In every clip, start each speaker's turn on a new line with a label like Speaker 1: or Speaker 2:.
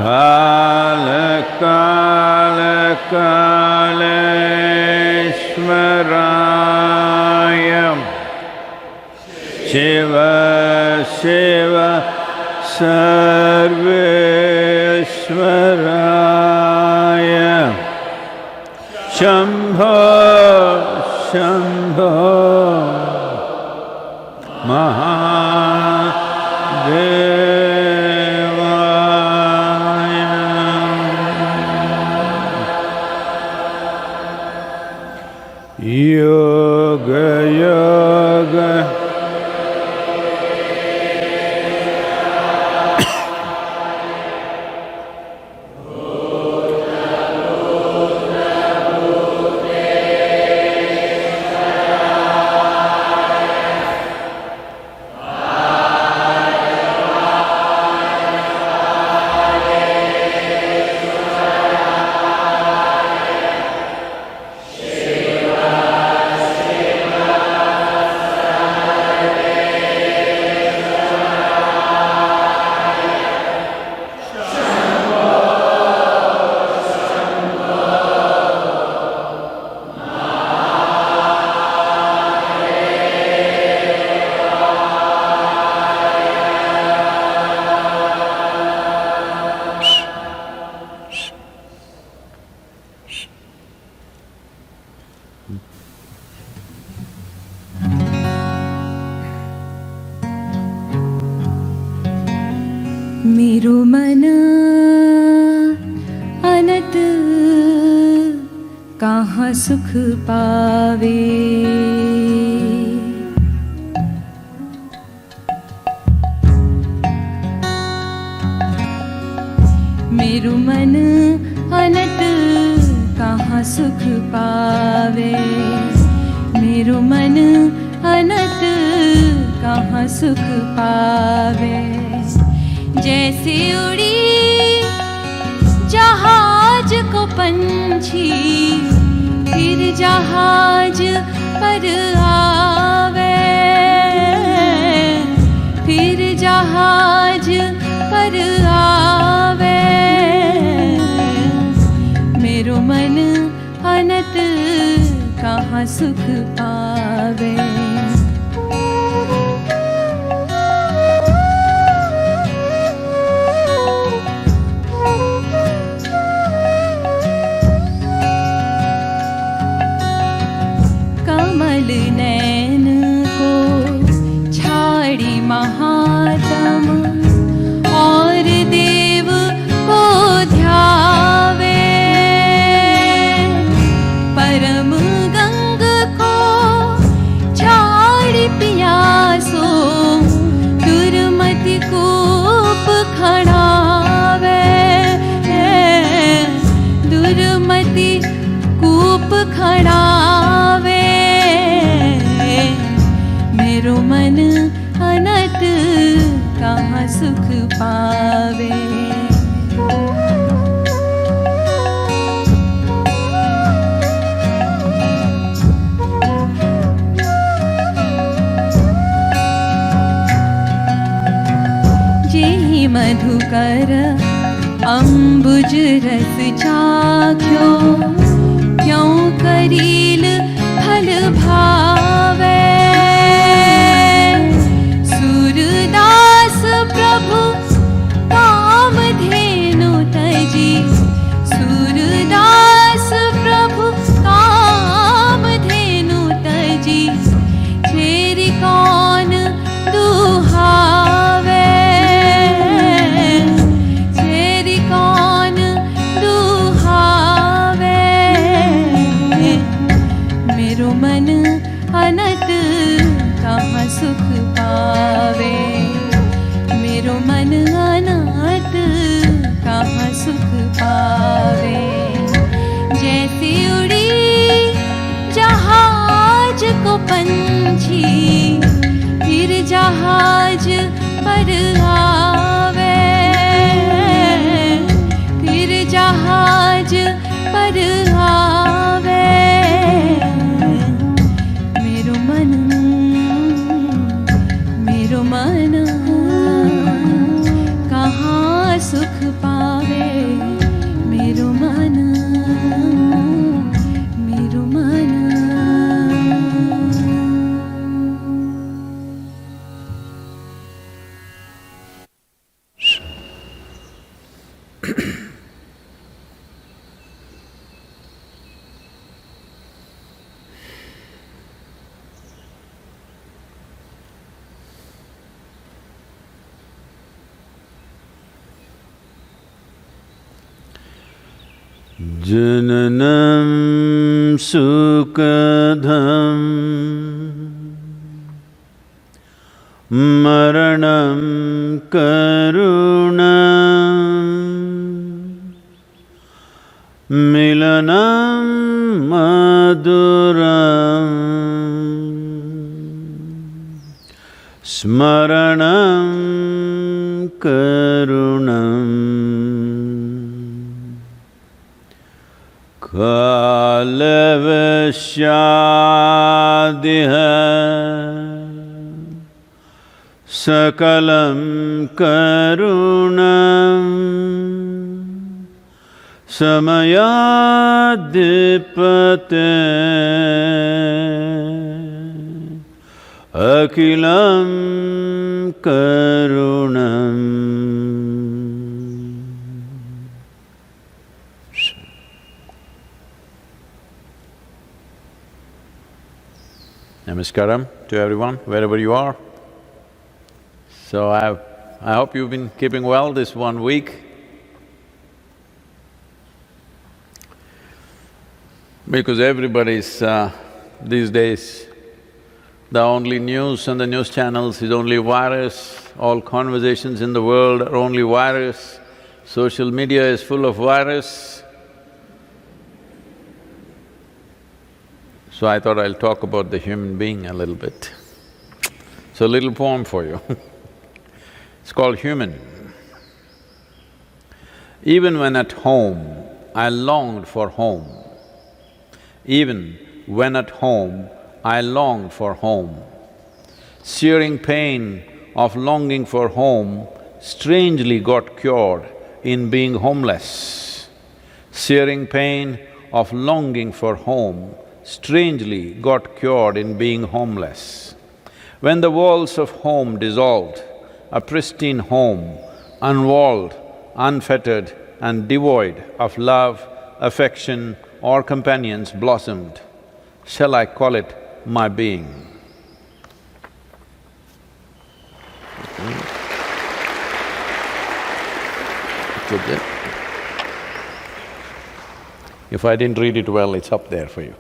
Speaker 1: काल काल कालेश्वराय शिव शिव सर्वेश्वराय शंभो शंभो महादेवाय योग योग
Speaker 2: मेरो मन अनत कहाँ सुख पावे। मेरो मन अनत कहाँ सुख पावे। मेरो मन अनत कहाँ सुख पावे। जैसे उड़ी जहाज को पंछी फिर जहाज पर आवे। फिर जहाज पर आवे। मेरो मन अनत कहाँ सुख पावे। नैन को छाड़ी महात्म और देव को ध्यावे। परम गंग को छाड़ी पियासो दुर्मति कूप खड़ावे। दुर्मति कूप खड़ावे। मेरो मन अनत कहाँ सुख पावे। जेहि मधुकर अम्बुज रस चाख्यो क्यों करील फल भावे। प्रभु काम धेनु तजी। सूरदास प्रभु काम धेनु तजी। छेरी कौन दुहावे। छेरी कौन दुहावे। मेरो मन अनत कहाँ सुख पावे। मेरो मन अनत कहाँ सुख पावे। जैसे उड़ी जहाज को पंछी फिर जहाज पर आवे। फिर जहाज पर आवे। मेरो मन सुख पावे मेरो मन मेरो मन
Speaker 1: Jananam sukadham maranam karunam milanam maduram smaranam karunam kalavashyadiha sakalam karunam samayadipate akilam karunam. Namaskaram to everyone, wherever you are. So I hope you've been keeping well this 1 week. Because everybody's these days, the only news on the news channels is only virus, all conversations in the world are only virus, social media is full of virus. So I thought I'll talk about the human being a little bit. So a little poem for you It's called Human. Even when at home, I longed for home. Even when at home, I longed for home. Searing pain of longing for home strangely got cured in being homeless. Searing pain of longing for home strangely got cured in being homeless. When the walls of home dissolved, a pristine home, unwalled, unfettered and devoid of love, affection or companions blossomed. Shall I call it my being? If I didn't read it well, it's up there for you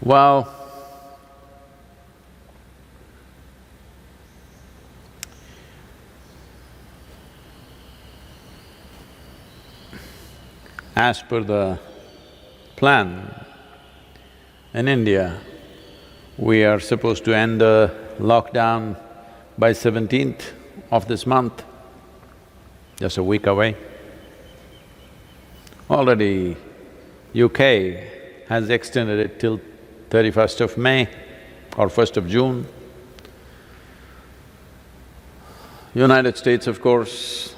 Speaker 1: Well, as per the plan, in India, we are supposed to end the lockdown by 17th of this month, just a week away. Already UK has extended it till 31st of May or 1st of June. United States, of course,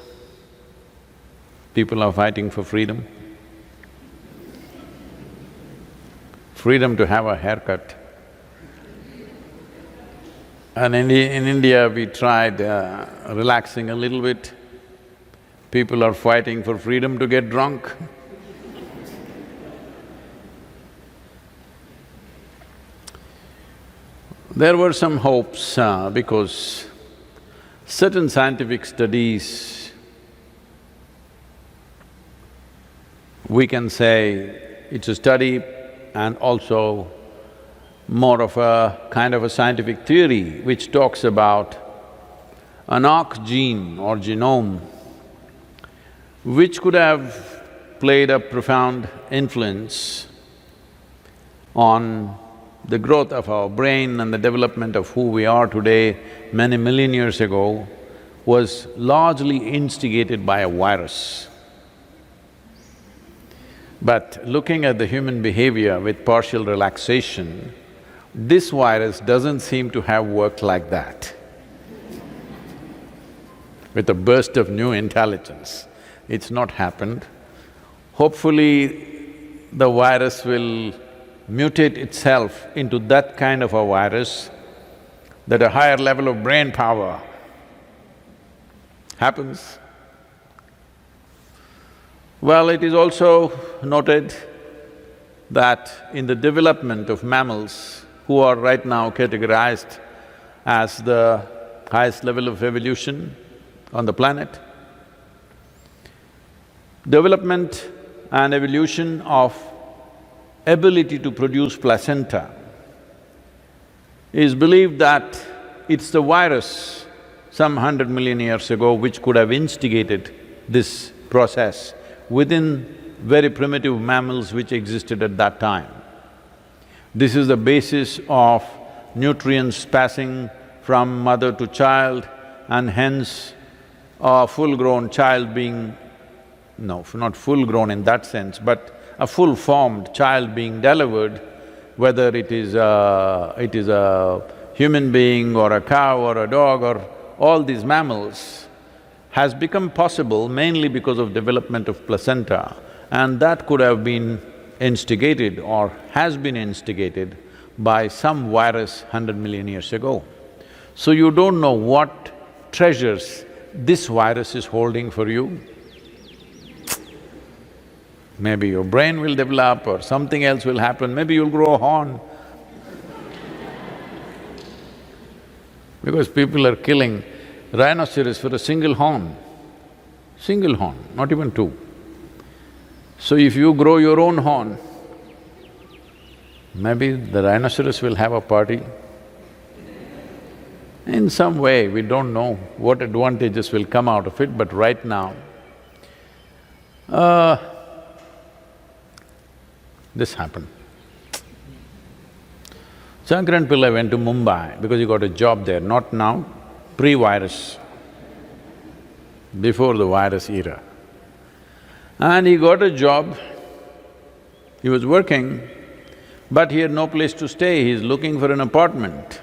Speaker 1: people are fighting for freedom. Freedom to have a haircut. And in India, we tried relaxing a little bit. People are fighting for freedom to get drunk. There were some hopes because certain scientific studies, we can say it's a study and also more of a kind of a scientific theory which talks about an arc gene or genome which could have played a profound influence on the growth of our brain and the development of who we are today many million years ago was largely instigated by a virus. But looking at the human behavior with partial relaxation, This virus doesn't seem to have worked like that. With a burst of new intelligence, it's not happened. Hopefully, the virus will mutate itself into that kind of a virus that a higher level of brain power happens. Well, it is also noted that in the development of mammals, who are right now categorized as the highest level of evolution on the planet, development and evolution of ability to produce placenta, is believed that it's the virus some 100 million years ago which could have instigated this process within very primitive mammals which existed at that time. This is the basis of nutrients passing from mother to child, and hence a full-grown child being… no, not full-grown in that sense, but a full-formed child being delivered, whether it is a human being or a cow or a dog or all these mammals, has become possible mainly because of development of placenta, and that could have been instigated or has been instigated by some virus 100 million years ago. So you don't know what treasures this virus is holding for you. Maybe your brain will develop or something else will happen, maybe you'll grow a horn. Because people are killing rhinoceros for a single horn, not even two. So if you grow your own horn, maybe the rhinoceros will have a party. In some way, we don't know what advantages will come out of it, but right now, this happened. Shankaran Pillai went to Mumbai because he got a job there, not now, pre-virus, before the virus era. And he got a job, he was working, but he had no place to stay, he's looking for an apartment.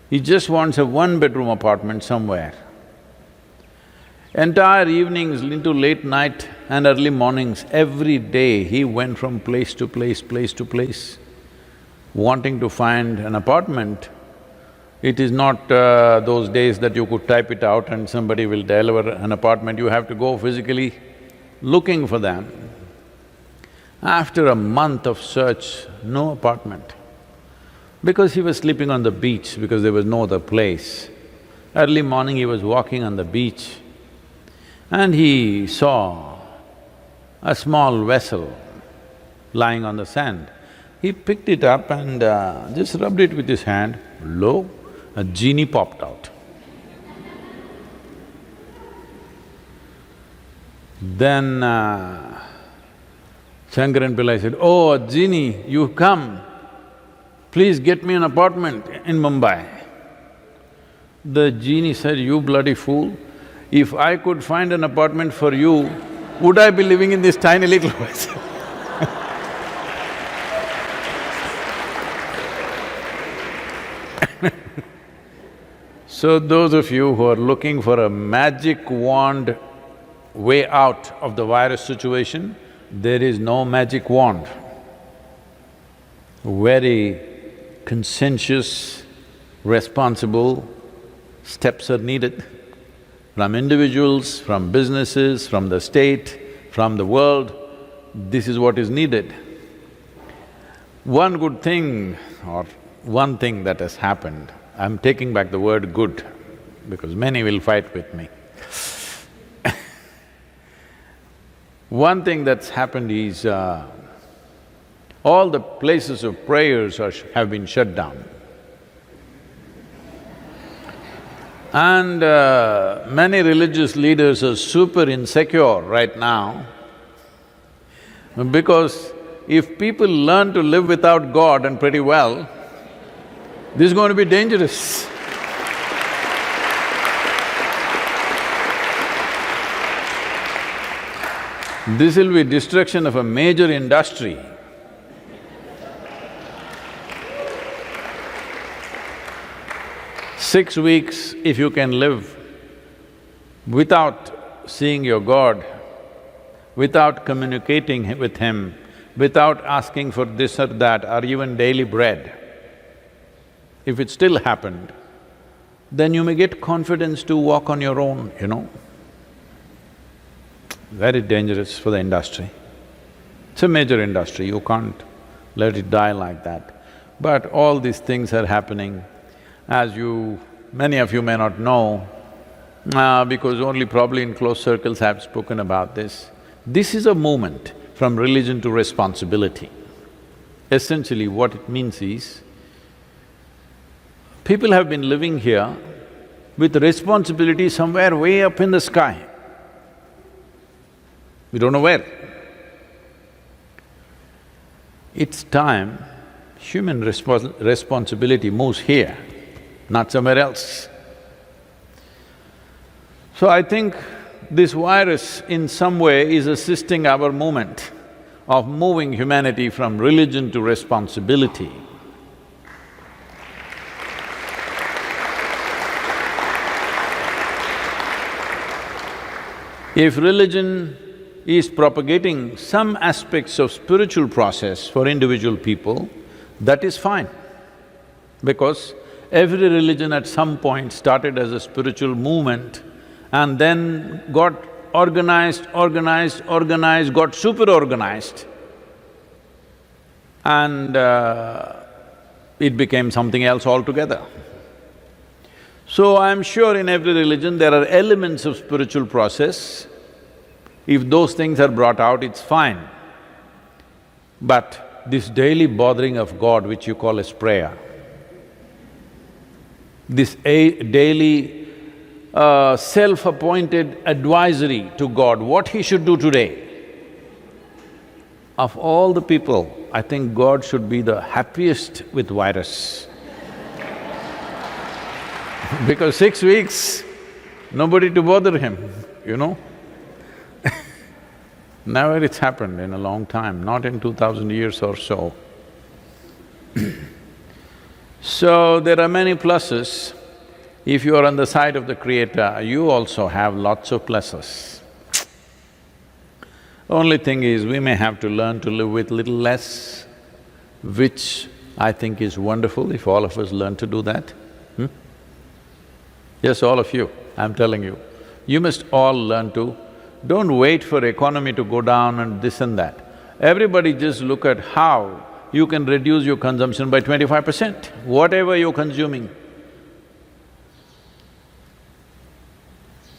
Speaker 1: He just wants a one-bedroom apartment somewhere. Entire evenings into late night and early mornings, every day he went from place to place, wanting to find an apartment. It is not those days that you could type it out and somebody will deliver an apartment, you have to go physically looking for them. After a month of search, no apartment. Because he was sleeping on the beach because there was no other place. Early morning he was walking on the beach and he saw a small vessel lying on the sand. He picked it up and just rubbed it with his hand, lo, a genie popped out. Then Shankaran Pillai said, "Oh, a genie, you come, please get me an apartment in Mumbai." The genie said, "You bloody fool, if I could find an apartment for you, would I be living in this tiny little place?" So those of you who are looking for a magic wand way out of the virus situation, there is no magic wand. Very conscientious, responsible steps are needed from individuals, from businesses, from the state, from the world. This is what is needed. One good thing or one thing that has happened, I'm taking back the word good because many will fight with me. One thing that's happened is all the places of prayers have been shut down. And many religious leaders are super insecure right now because if people learn to live without God and pretty well, this is going to be dangerous. This will be destruction of a major industry. 6 weeks, if you can live without seeing your God, without communicating with Him, without asking for this or that or even daily bread, if it still happened, then you may get confidence to walk on your own, you know. Very dangerous for the industry. It's a major industry, you can't let it die like that. But all these things are happening, as many of you may not know, because only probably in close circles I've spoken about this. This is a movement from religion to responsibility. Essentially what it means is, people have been living here with responsibility somewhere way up in the sky. We don't know where. It's time human responsibility moves here, not somewhere else. So I think this virus in some way is assisting our movement of moving humanity from religion to responsibility. If religion is propagating some aspects of spiritual process for individual people, that is fine. Because every religion at some point started as a spiritual movement and then got organized, got super-organized, and it became something else altogether. So I'm sure in every religion there are elements of spiritual process. If those things are brought out, it's fine. But this daily bothering of God, which you call as prayer, this daily self-appointed advisory to God, what He should do today. Of all the people, I think God should be the happiest with virus. Because 6 weeks, nobody to bother Him, you know. Never it's happened in a long time, not in 2000 years or so. So there are many pluses. If you are on the side of the Creator, you also have lots of pluses. Only thing is, we may have to learn to live with little less, which I think is wonderful if all of us learn to do that. Yes, all of you, I'm telling you. You must all learn to… Don't wait for economy to go down and this and that. Everybody just look at how you can reduce your consumption by 25%, whatever you're consuming.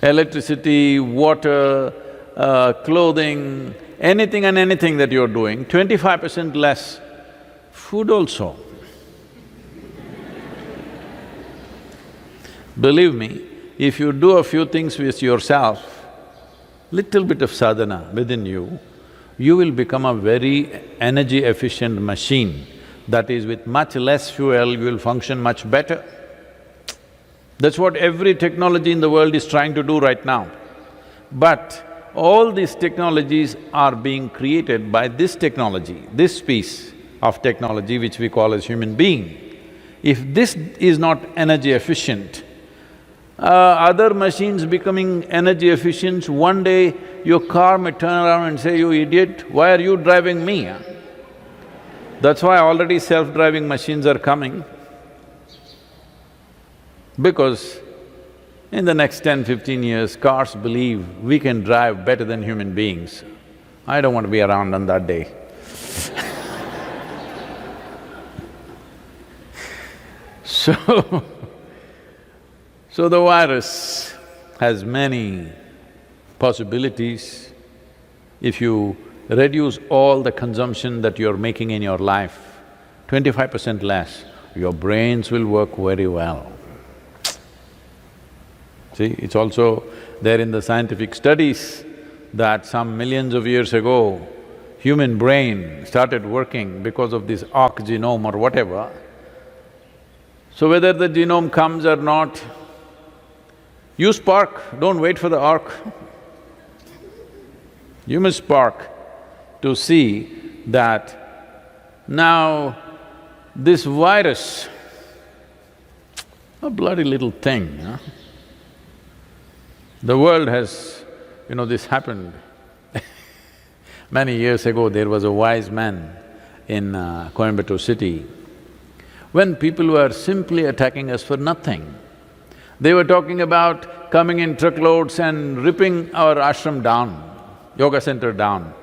Speaker 1: Electricity, water, clothing, anything and anything that you're doing, 25% less. Food also. Believe me, if you do a few things with yourself, little bit of sadhana within you, you will become a very energy-efficient machine. That is, with much less fuel, you will function much better. That's what every technology in the world is trying to do right now. But all these technologies are being created by this technology, this piece of technology which we call as human being. If this is not energy efficient, other machines becoming energy efficient, one day your car may turn around and say, "You idiot, why are you driving me?" That's why already self-driving machines are coming. Because in the next 10-15 years, cars believe we can drive better than human beings. I don't want to be around on that day. So the virus has many possibilities. If you reduce all the consumption that you're making in your life, 25% less, your brains will work very well. See, it's also there in the scientific studies that some millions of years ago, human brain started working because of this arc genome or whatever. So whether the genome comes or not, you spark, don't wait for the arc. You must spark to see that now this virus A bloody little thing, huh? The world has… this happened many years ago. There was a wise man in Coimbatore city. When people were simply attacking us for nothing, they were talking about coming in truckloads and ripping our ashram down, yoga center down.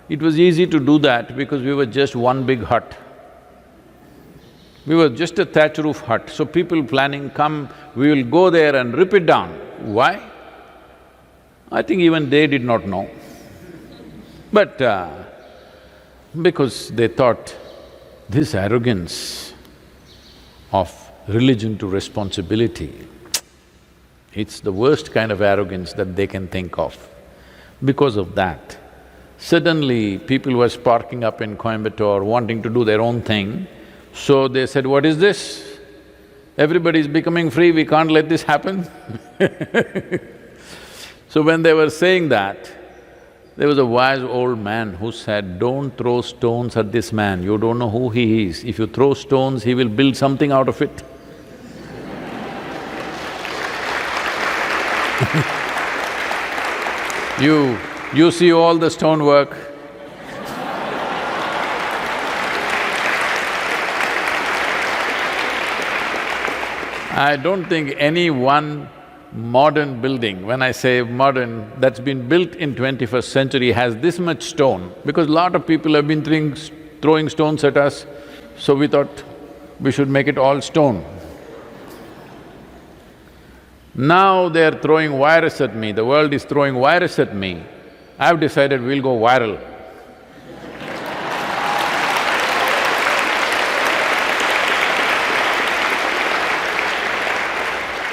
Speaker 1: It was easy to do that because we were just one big hut. We were just a thatch roof hut, so people planning, come, we will go there and rip it down. Why? I think even they did not know. But because they thought this arrogance of religion to responsibility, it's the worst kind of arrogance that they can think of. Because of that, suddenly people were sparking up in Coimbatore, wanting to do their own thing. So they said, what is this? Everybody is becoming free, we can't let this happen. So when they were saying that, there was a wise old man who said, don't throw stones at this man, you don't know who he is. If you throw stones, he will build something out of it. You see all the stonework. I don't think any one modern building, when I say modern, that's been built in 21st century has this much stone, because lot of people have been throwing stones at us, so we thought we should make it all stone. Now they're throwing virus at me, the world is throwing virus at me. I've decided we'll go viral.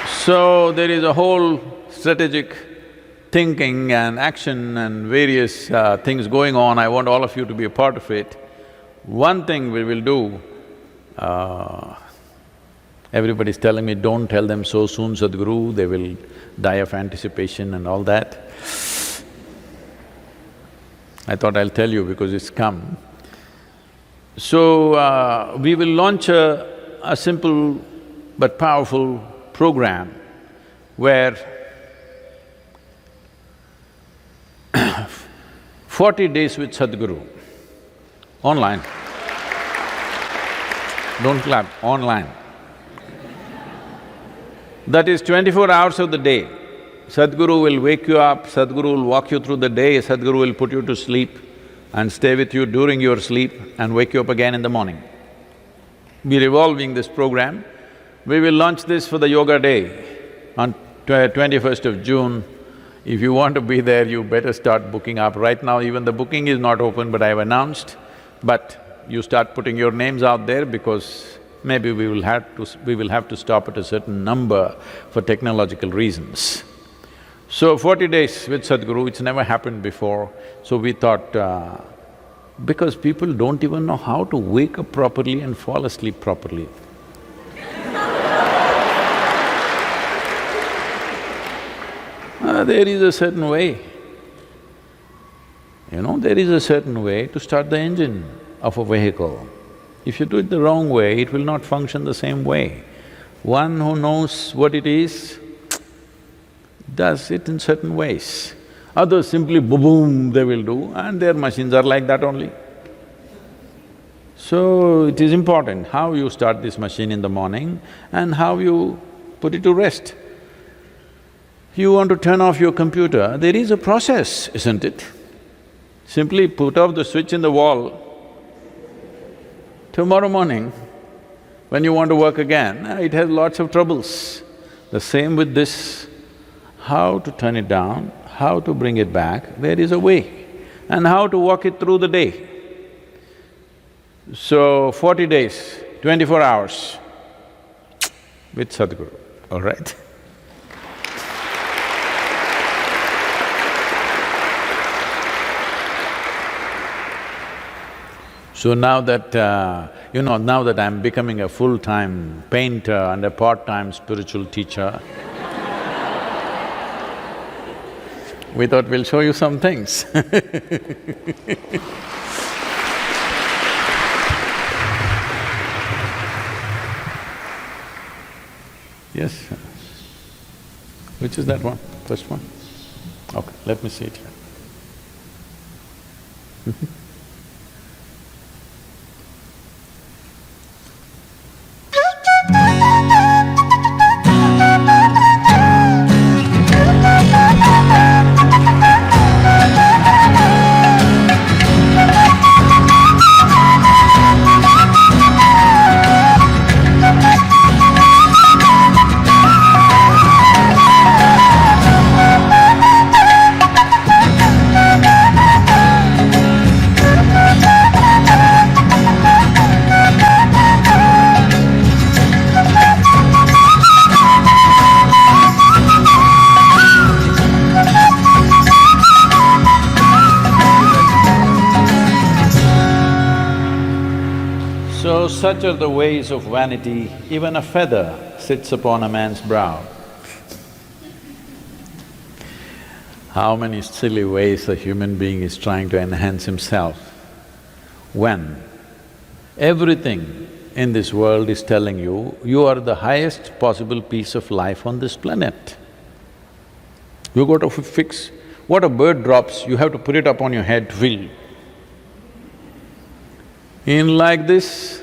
Speaker 1: So there is a whole strategic thinking and action and various things going on. I want all of you to be a part of it. One thing we will do, everybody's telling me, don't tell them so soon, Sadhguru, they will die of anticipation and all that. I thought I'll tell you because it's come. So, we will launch a simple but powerful program where 40 days with Sadhguru, online. Don't clap, online. That is 24 hours of the day. Sadhguru will wake you up, Sadhguru will walk you through the day, Sadhguru will put you to sleep and stay with you during your sleep and wake you up again in the morning. We're evolving this program. We will launch this for the Yoga Day on 21st of June. If you want to be there, you better start booking up. Right now, even the booking is not open, but I've announced. But you start putting your names out there because maybe we will have to stop at a certain number for technological reasons. So 40 days with Sadhguru, it's never happened before. So we thought, because people don't even know how to wake up properly and fall asleep properly. There is a certain way. There is a certain way to start the engine of a vehicle. If you do it the wrong way, it will not function the same way. One who knows what it is, does it in certain ways. Others simply boom, they will do, and their machines are like that only. So, it is important how you start this machine in the morning and how you put it to rest. You want to turn off your computer, there is a process, isn't it? Simply put off the switch in the wall. Tomorrow morning, when you want to work again, it has lots of troubles. The same with this. How to turn it down, how to bring it back, there is a way, and how to walk it through the day. So, 40 days, 24 hours with Sadhguru, all right? So now that, now that I'm becoming a full-time painter and a part-time spiritual teacher, we thought we'll show you some things. Yes. Which is that one? First one? Okay, let me see it here. So, such are the ways of vanity, even a feather sits upon a man's brow. How many silly ways a human being is trying to enhance himself when everything in this world is telling you, you are the highest possible piece of life on this planet. You got to fix… what a bird drops, you have to put it up on your head to feel. In like this,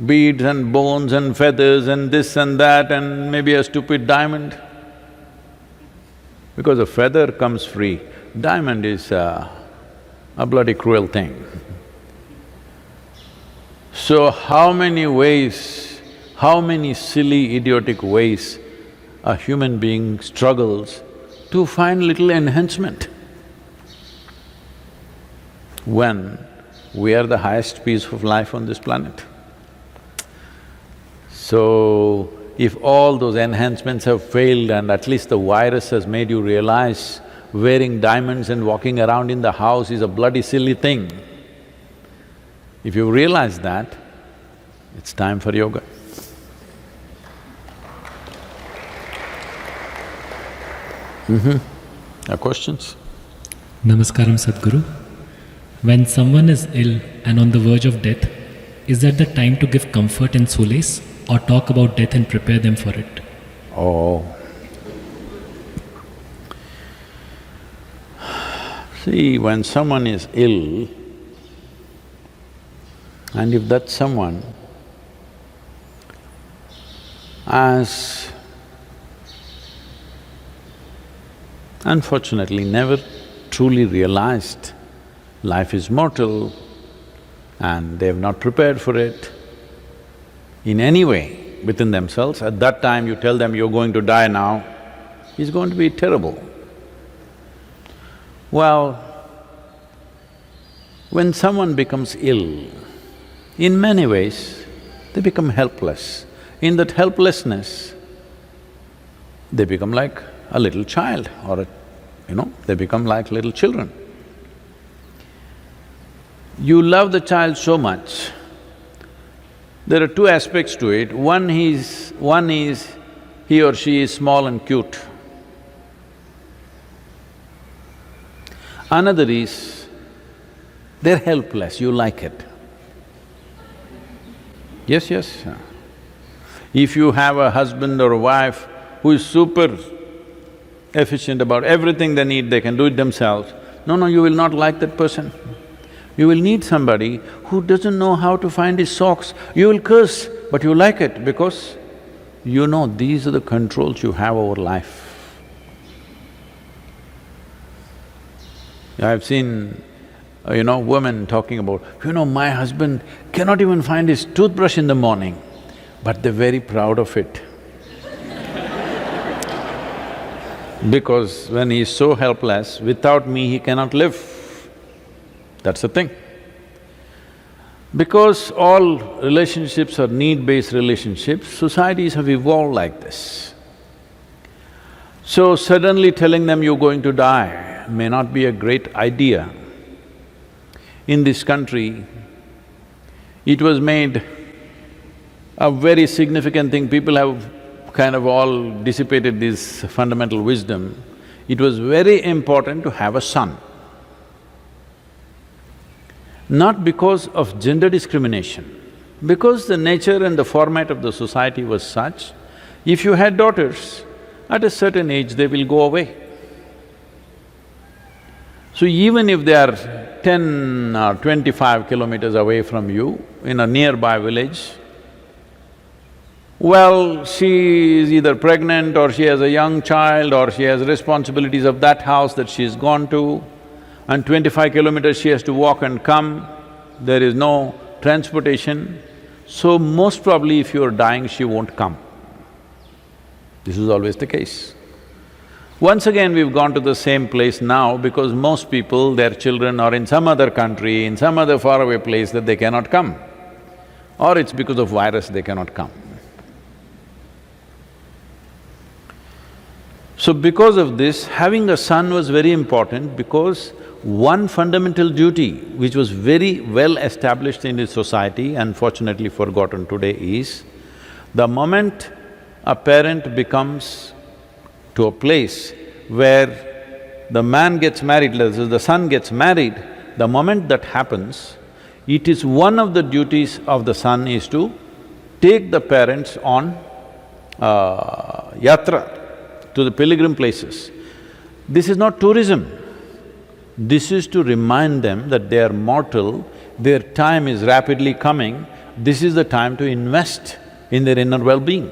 Speaker 1: beads and bones and feathers and this and that and maybe a stupid diamond. Because a feather comes free, diamond is a bloody cruel thing. So how many ways, how many silly, idiotic ways a human being struggles to find little enhancement when we are the highest piece of life on this planet. So, if all those enhancements have failed and at least the virus has made you realize wearing diamonds and walking around in the house is a bloody silly thing, if you realize that, it's time for yoga. Questions?
Speaker 3: Namaskaram, Sadhguru. When someone is ill and on the verge of death, is that the time to give comfort and solace or talk about death and prepare them for it?
Speaker 1: Oh. See, when someone is ill, and if that someone has unfortunately never truly realized life is mortal and they have not prepared for it in any way within themselves, at that time you tell them you're going to die now, it's going to be terrible. Well, when someone becomes ill, in many ways, they become helpless. In that helplessness, they become like a little child or they become like little children. You love the child so much, there are two aspects to it. One is he or she is small and cute. Another is, they're helpless, you like it. Yes, yes. If you have a husband or a wife who is super efficient about everything they need, they can do it themselves, no, you will not like that person. You will need somebody who doesn't know how to find his socks. You will curse, but you like it because you know these are the controls you have over life. I've seen, women talking about, my husband cannot even find his toothbrush in the morning, but they're very proud of it. Because when he's so helpless, without me he cannot live. That's the thing. Because all relationships are need-based relationships, societies have evolved like this. So suddenly telling them you're going to die may not be a great idea. In this country, it was made a very significant thing, people have kind of all dissipated this fundamental wisdom. It was very important to have a son. Not because of gender discrimination, because the nature and the format of the society was such, If you had daughters, at a certain age they will go away. So even if they are 10 or 25 kilometers away from you in a nearby village, well, she is either pregnant or she has a young child or she has responsibilities of that house that she's gone to, and 25 kilometers she has to walk and come, there is no transportation, so most probably if you're dying, she won't come. This is always the case. Once again, we've gone to the same place now because most people, their children are in some other country, in some other faraway place that they cannot come. Or it's because of virus they cannot come. So because of this, having a son was very important because one fundamental duty which was very well established in his society, unfortunately forgotten today, is the moment a parent becomes to a place where the man gets married, the son gets married, the moment that happens, it is one of the duties of the son is to take the parents on yatra, to the pilgrim places. This is not tourism. This is to remind them that they are mortal, their time is rapidly coming, this is the time to invest in their inner well-being.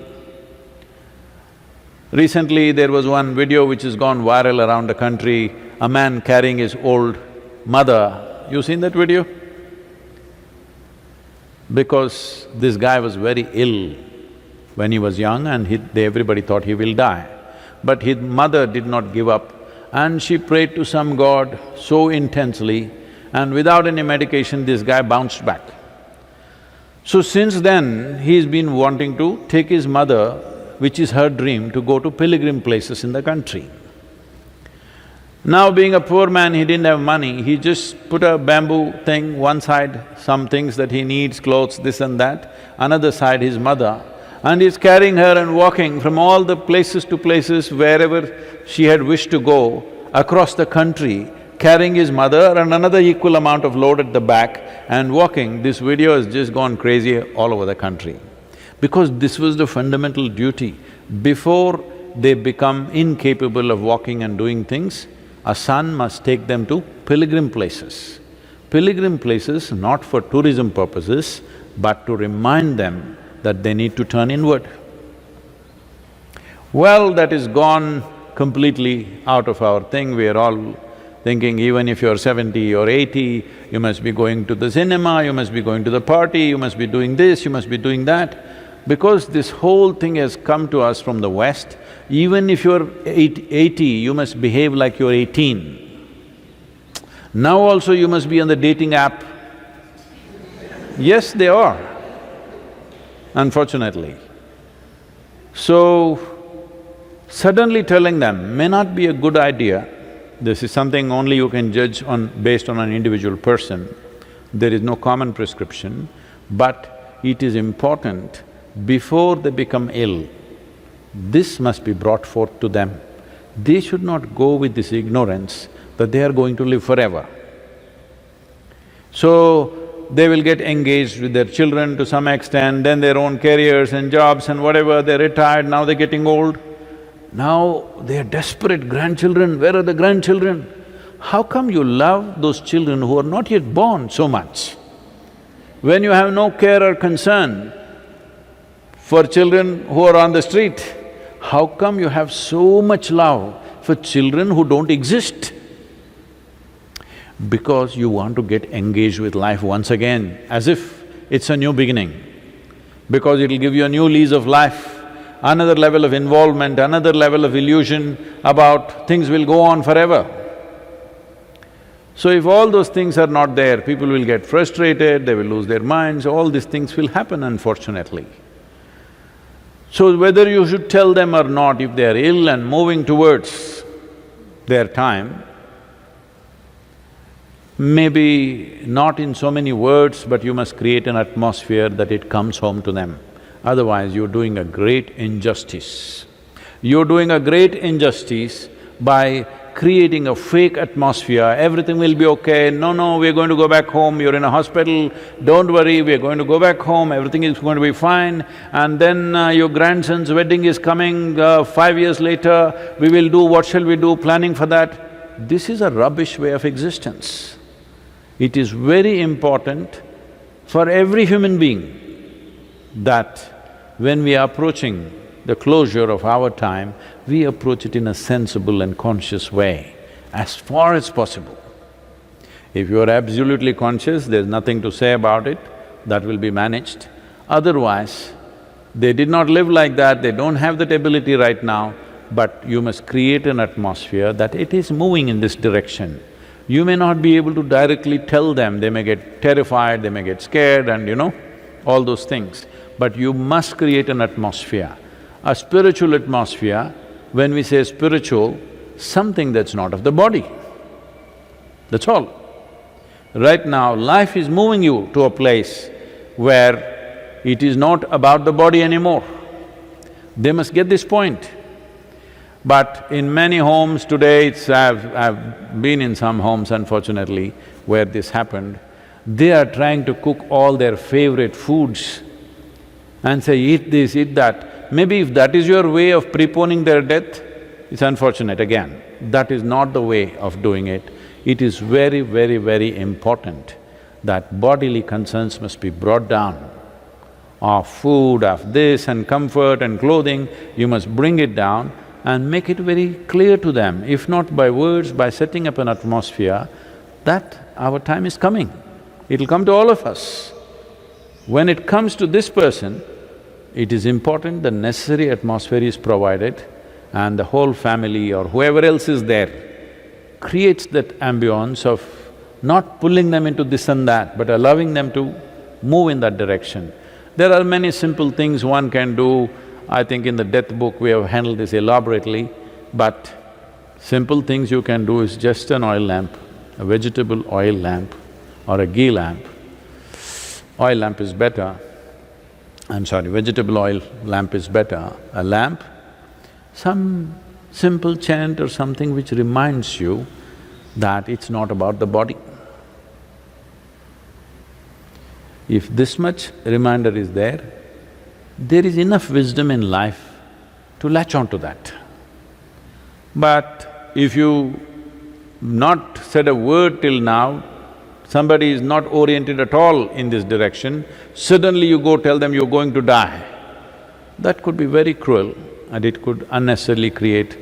Speaker 1: Recently, there was one video which has gone viral around the country, a man carrying his old mother. You seen that video? Because this guy was very ill when he was young and everybody thought he will die. But his mother did not give up and she prayed to some god so intensely, and without any medication, this guy bounced back. So since then, he's been wanting to take his mother, which is her dream, to go to pilgrim places in the country. Now being a poor man, he didn't have money, he just put a bamboo thing, one side some things that he needs, clothes, this and that, another side his mother, and he's carrying her and walking from all the places to places wherever she had wished to go across the country, carrying his mother and another equal amount of load at the back and walking. This video has just gone crazy all over the country. Because this was the fundamental duty. Before they become incapable of walking and doing things, a son must take them to pilgrim places. Pilgrim places not for tourism purposes, but to remind them that they need to turn inward. Well, that is gone completely out of our thing. We are all thinking even if you're 70 or 80, you must be going to the cinema, you must be going to the party, you must be doing this, you must be doing that. Because this whole thing has come to us from the West, even if you're 80, you must behave like you're 18. Now also you must be on the dating app. Yes, they are, unfortunately. So, suddenly telling them may not be a good idea. This is something only you can judge based on an individual person. There is no common prescription, but it is important before they become ill. This must be brought forth to them. They should not go with this ignorance that they are going to live forever. So, they will get engaged with their children to some extent, then their own careers and jobs and whatever, they're retired, now they're getting old. Now they're desperate, grandchildren, where are the grandchildren? How come you love those children who are not yet born so much? When you have no care or concern for children who are on the street, how come you have so much love for children who don't exist? Because you want to get engaged with life once again, as if it's a new beginning, because it'll give you a new lease of life, another level of involvement, another level of illusion about things will go on forever. So if all those things are not there, people will get frustrated, they will lose their minds, all these things will happen, unfortunately. So whether you should tell them or not, if they are ill and moving towards their time, maybe not in so many words, but you must create an atmosphere that it comes home to them. Otherwise, you're doing a great injustice. You're doing a great injustice by creating a fake atmosphere, everything will be okay, no, we're going to go back home, you're in a hospital, don't worry, we're going to go back home, everything is going to be fine, and then your grandson's wedding is coming 5 years later, we will do, what shall we do, planning for that. This is a rubbish way of existence. It is very important for every human being that when we are approaching the closure of our time, we approach it in a sensible and conscious way, as far as possible. If you are absolutely conscious, there's nothing to say about it, that will be managed. Otherwise, they did not live like that, they don't have that ability right now, but you must create an atmosphere that it is moving in this direction. You may not be able to directly tell them, they may get terrified, they may get scared and all those things. But you must create an atmosphere, a spiritual atmosphere. When we say spiritual, something that's not of the body, that's all. Right now, life is moving you to a place where it is not about the body anymore. They must get this point. But in many homes today, I've been in some homes unfortunately where this happened, they are trying to cook all their favorite foods and say, eat this, eat that. Maybe if that is your way of preponing their death, it's unfortunate again. That is not the way of doing it. It is very, very, very important that bodily concerns must be brought down. Of food, of this and comfort and clothing, you must bring it down and make it very clear to them, if not by words, by setting up an atmosphere, that our time is coming. It'll come to all of us. When it comes to this person, it is important the necessary atmosphere is provided and the whole family or whoever else is there creates that ambience of not pulling them into this and that, but allowing them to move in that direction. There are many simple things one can do. I think in the death book we have handled this elaborately, but simple things you can do is just an oil lamp, a vegetable oil lamp or a ghee lamp. Oil lamp is better, vegetable oil lamp is better. A lamp, some simple chant or something which reminds you that it's not about the body. If this much reminder is there is enough wisdom in life to latch on to that. But if you not said a word till now, somebody is not oriented at all in this direction, suddenly you go tell them you're going to die, that could be very cruel and it could unnecessarily create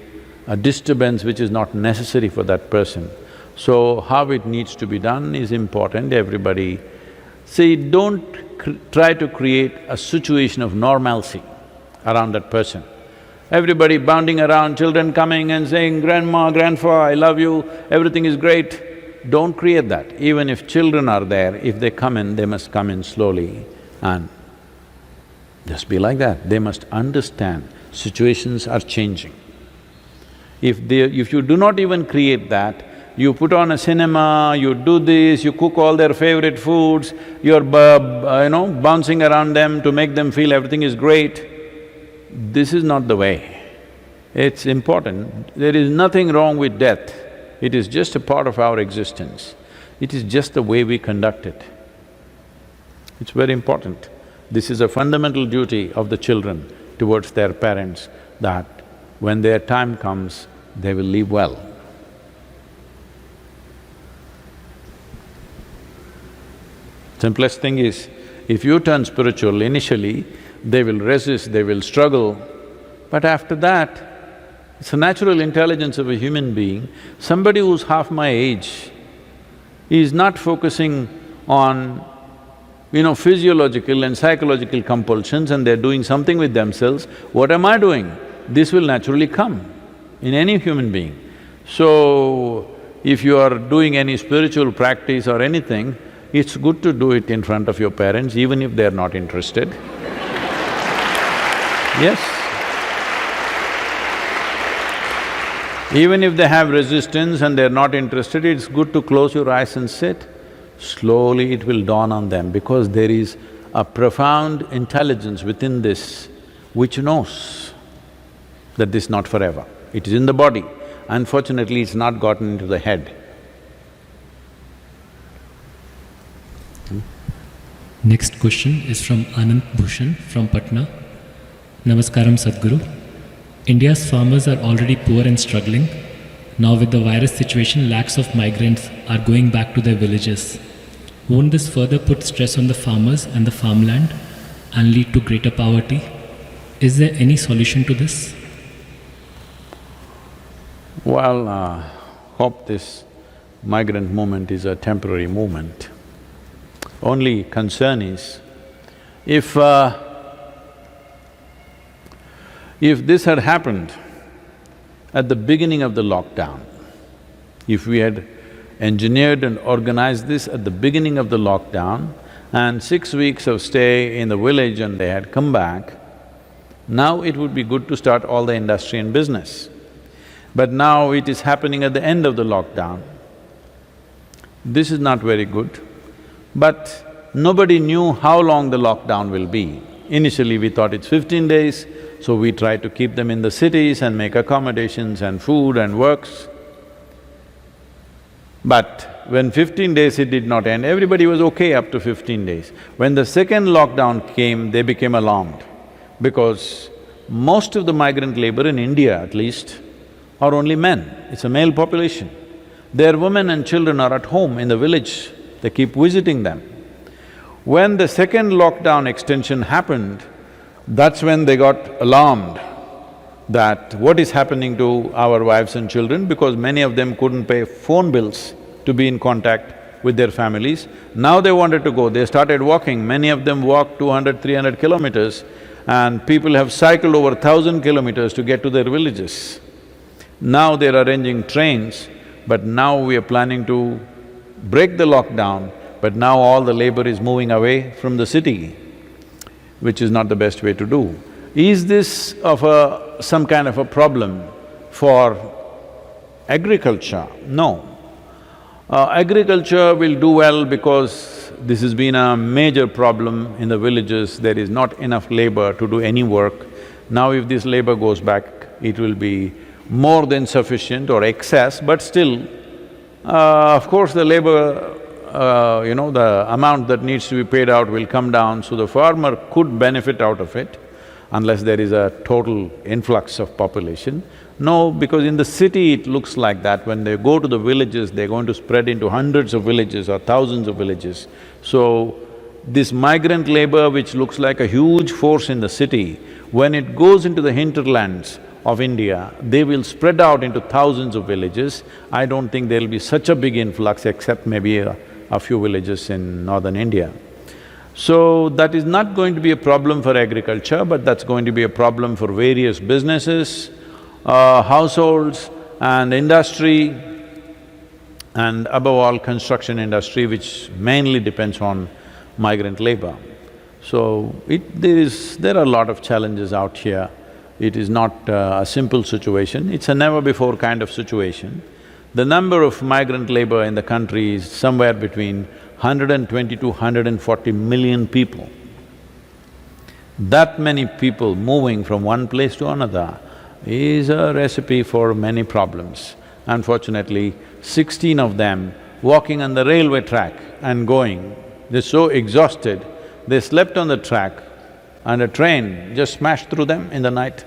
Speaker 1: a disturbance which is not necessary for that person. So, how it needs to be done is important, everybody… See, don't try to create a situation of normalcy around that person. Everybody bounding around, children coming and saying, "Grandma, grandpa, I love you, everything is great." Don't create that. Even if children are there, if they come in, they must come in slowly and just be like that. They must understand situations are changing. If you do not even create that, you put on a cinema, you do this, you cook all their favorite foods, you're bouncing around them to make them feel everything is great. This is not the way. It's important. There is nothing wrong with death. It is just a part of our existence. It is just the way we conduct it. It's very important. This is a fundamental duty of the children towards their parents, that when their time comes, they will live well. Simplest thing is, if you turn spiritual, initially they will resist, they will struggle, but after that, it's a natural intelligence of a human being. Somebody who's half my age is not focusing on, physiological and psychological compulsions and they're doing something with themselves. What am I doing? This will naturally come in any human being. So, if you are doing any spiritual practice or anything, it's good to do it in front of your parents, even if they're not interested. Yes. Even if they have resistance and they're not interested, it's good to close your eyes and sit. Slowly it will dawn on them, because there is a profound intelligence within this which knows that this is not forever. It is in the body. Unfortunately, it's not gotten into the head.
Speaker 3: Next question is from Anand Bhushan from Patna. Namaskaram Sadhguru. India's farmers are already poor and struggling. Now with the virus situation, lakhs of migrants are going back to their villages. Won't this further put stress on the farmers and the farmland and lead to greater poverty? Is there any solution to this?
Speaker 1: Well, hope this migrant movement is a temporary movement. Only concern is, if this had happened at the beginning of the lockdown, if we had engineered and organized this at the beginning of the lockdown and 6 weeks of stay in the village and they had come back, now it would be good to start all the industry and business. But now it is happening at the end of the lockdown. This is not very good. But nobody knew how long the lockdown will be. Initially we thought it's 15 days, so we tried to keep them in the cities and make accommodations and food and works. But when 15 days it did not end, everybody was okay up to 15 days. When the second lockdown came, they became alarmed because most of the migrant labor in India at least are only men, it's a male population. Their women and children are at home in the village, they keep visiting them. When the second lockdown extension happened, that's when they got alarmed that what is happening to our wives and children, because many of them couldn't pay phone bills to be in contact with their families. Now they wanted to go, they started walking, many of them walked 200, 300 kilometers and people have cycled over 1,000 kilometers to get to their villages. Now they're arranging trains, but now we are planning to break the lockdown, but now all the labor is moving away from the city, which is not the best way to do. Is this of some kind of a problem for agriculture? No. Agriculture will do well because this has been a major problem in the villages, there is not enough labor to do any work. Now if this labor goes back, it will be more than sufficient or excess, but still, of course the labor, the amount that needs to be paid out will come down, so the farmer could benefit out of it, unless there is a total influx of population. No, because in the city it looks like that. When they go to the villages, they're going to spread into hundreds of villages or thousands of villages. So, this migrant labor which looks like a huge force in the city, when it goes into the hinterlands of India, they will spread out into thousands of villages. I don't think there'll be such a big influx except maybe a few villages in northern India. So, that is not going to be a problem for agriculture, but that's going to be a problem for various businesses, households and industry, and above all construction industry, which mainly depends on migrant labor. So, there are a lot of challenges out here. It is not a simple situation, it's a never-before kind of situation. The number of migrant labor in the country is somewhere between 120 to 140 million people. That many people moving from one place to another is a recipe for many problems. Unfortunately, 16 of them walking on the railway track and going, they're so exhausted, they slept on the track and a train just smashed through them in the night.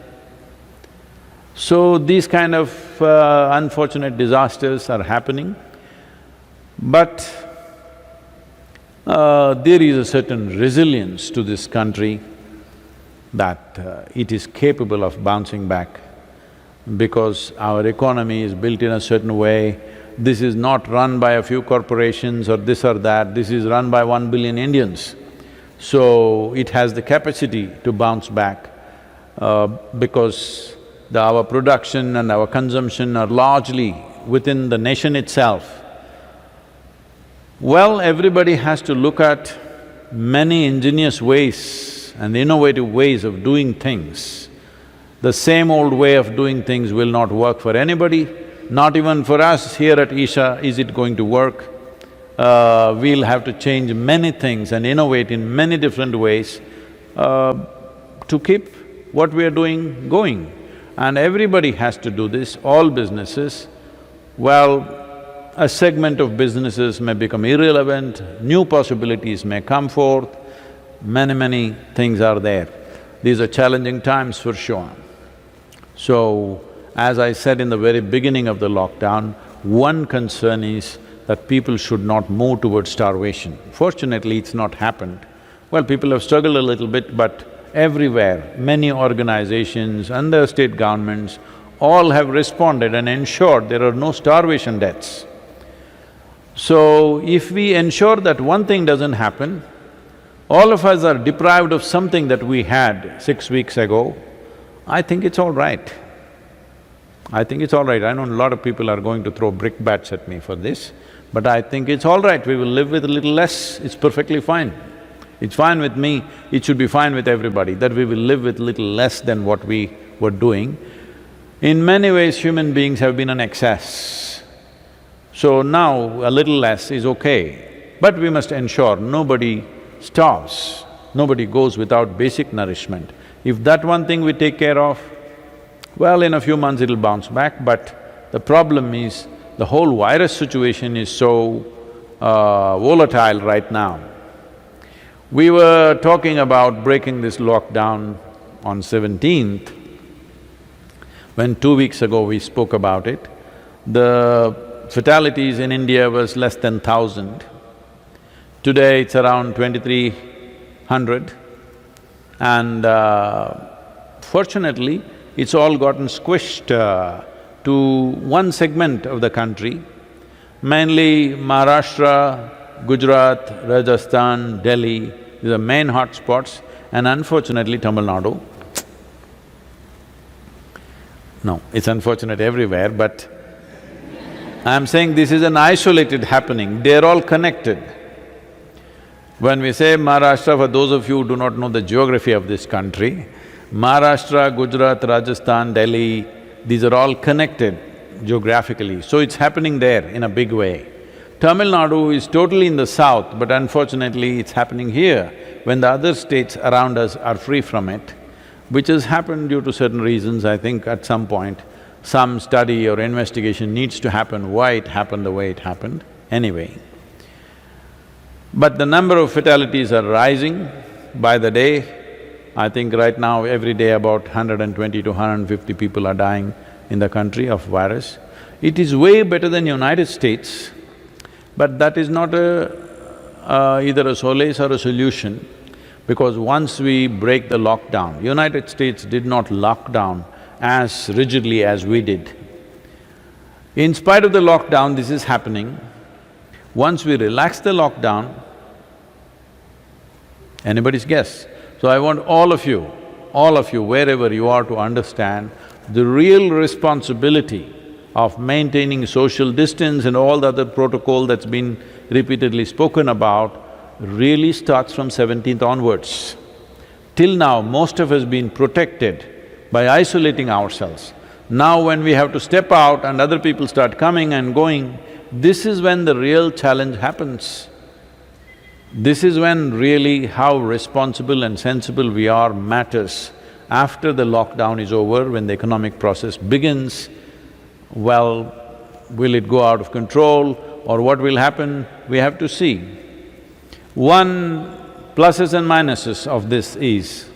Speaker 1: So, these kind of unfortunate disasters are happening, but there is a certain resilience to this country that it is capable of bouncing back because our economy is built in a certain way. This is not run by a few corporations or this or that, this is run by 1 billion Indians. So, it has the capacity to bounce back because our production and our consumption are largely within the nation itself. Well, everybody has to look at many ingenious ways and innovative ways of doing things. The same old way of doing things will not work for anybody, not even for us here at Isha is it going to work. We'll have to change many things and innovate in many different ways to keep what we are doing going. and everybody has to do this, all businesses. Well, a segment of businesses may become irrelevant, new possibilities may come forth, many things are there. These are challenging times for sure. So, as I said in the very beginning of the lockdown, one concern is that people should not move towards starvation. Fortunately, it's not happened. Well, people have struggled a little bit, but everywhere, many organizations and the state governments all have responded and ensured there are no starvation deaths. So, if we ensure that one thing doesn't happen, all of us are deprived of something that we had 6 weeks ago, I think it's all right. I think it's all right. I know a lot of people are going to throw brickbats at me for this, but I think it's all right. We will live with a little less, it's perfectly fine. It's fine with me, it should be fine with everybody, that we will live with little less than what we were doing. In many ways, human beings have been an excess. So now, a little less is okay, but we must ensure nobody starves, nobody goes without basic nourishment. If that one thing we take care of, well, in a few months it'll bounce back, but the problem is the whole virus situation is so volatile right now. We were talking about breaking this lockdown on 17th, when 2 weeks ago we spoke about it. The fatalities in India was less than 1,000. Today it's around 2,300, and fortunately, it's all gotten squished to one segment of the country, mainly Maharashtra, Gujarat, Rajasthan, Delhi, these are main hotspots, and unfortunately Tamil Nadu. No, it's unfortunate everywhere, but I'm saying this is an isolated happening, they're all connected. When we say Maharashtra, for those of you who do not know the geography of this country, Maharashtra, Gujarat, Rajasthan, Delhi, these are all connected geographically, so it's happening there in a big way. Tamil Nadu is totally in the south, but unfortunately it's happening here when the other states around us are free from it, which has happened due to certain reasons. I think at some point, some study or investigation needs to happen why it happened the way it happened, anyway. But the number of fatalities are rising by the day. I think right now, every day about 120 to 150 people are dying in the country of virus. It is way better than United States, but that is not either a solace or a solution, because once we break the lockdown, United States did not lock down as rigidly as we did. In spite of the lockdown, this is happening. Once we relax the lockdown, anybody's guess. So I want all of you, wherever you are, to understand the real responsibility of maintaining social distance and all the other protocol that's been repeatedly spoken about really starts from 17th onwards. Till now, most of us been protected by isolating ourselves. Now when we have to step out and other people start coming and going, this is when the real challenge happens. This is when really how responsible and sensible we are matters. After the lockdown is over, when the economic process begins, well, will it go out of control or what will happen? We have to see. One pluses and minuses of this is,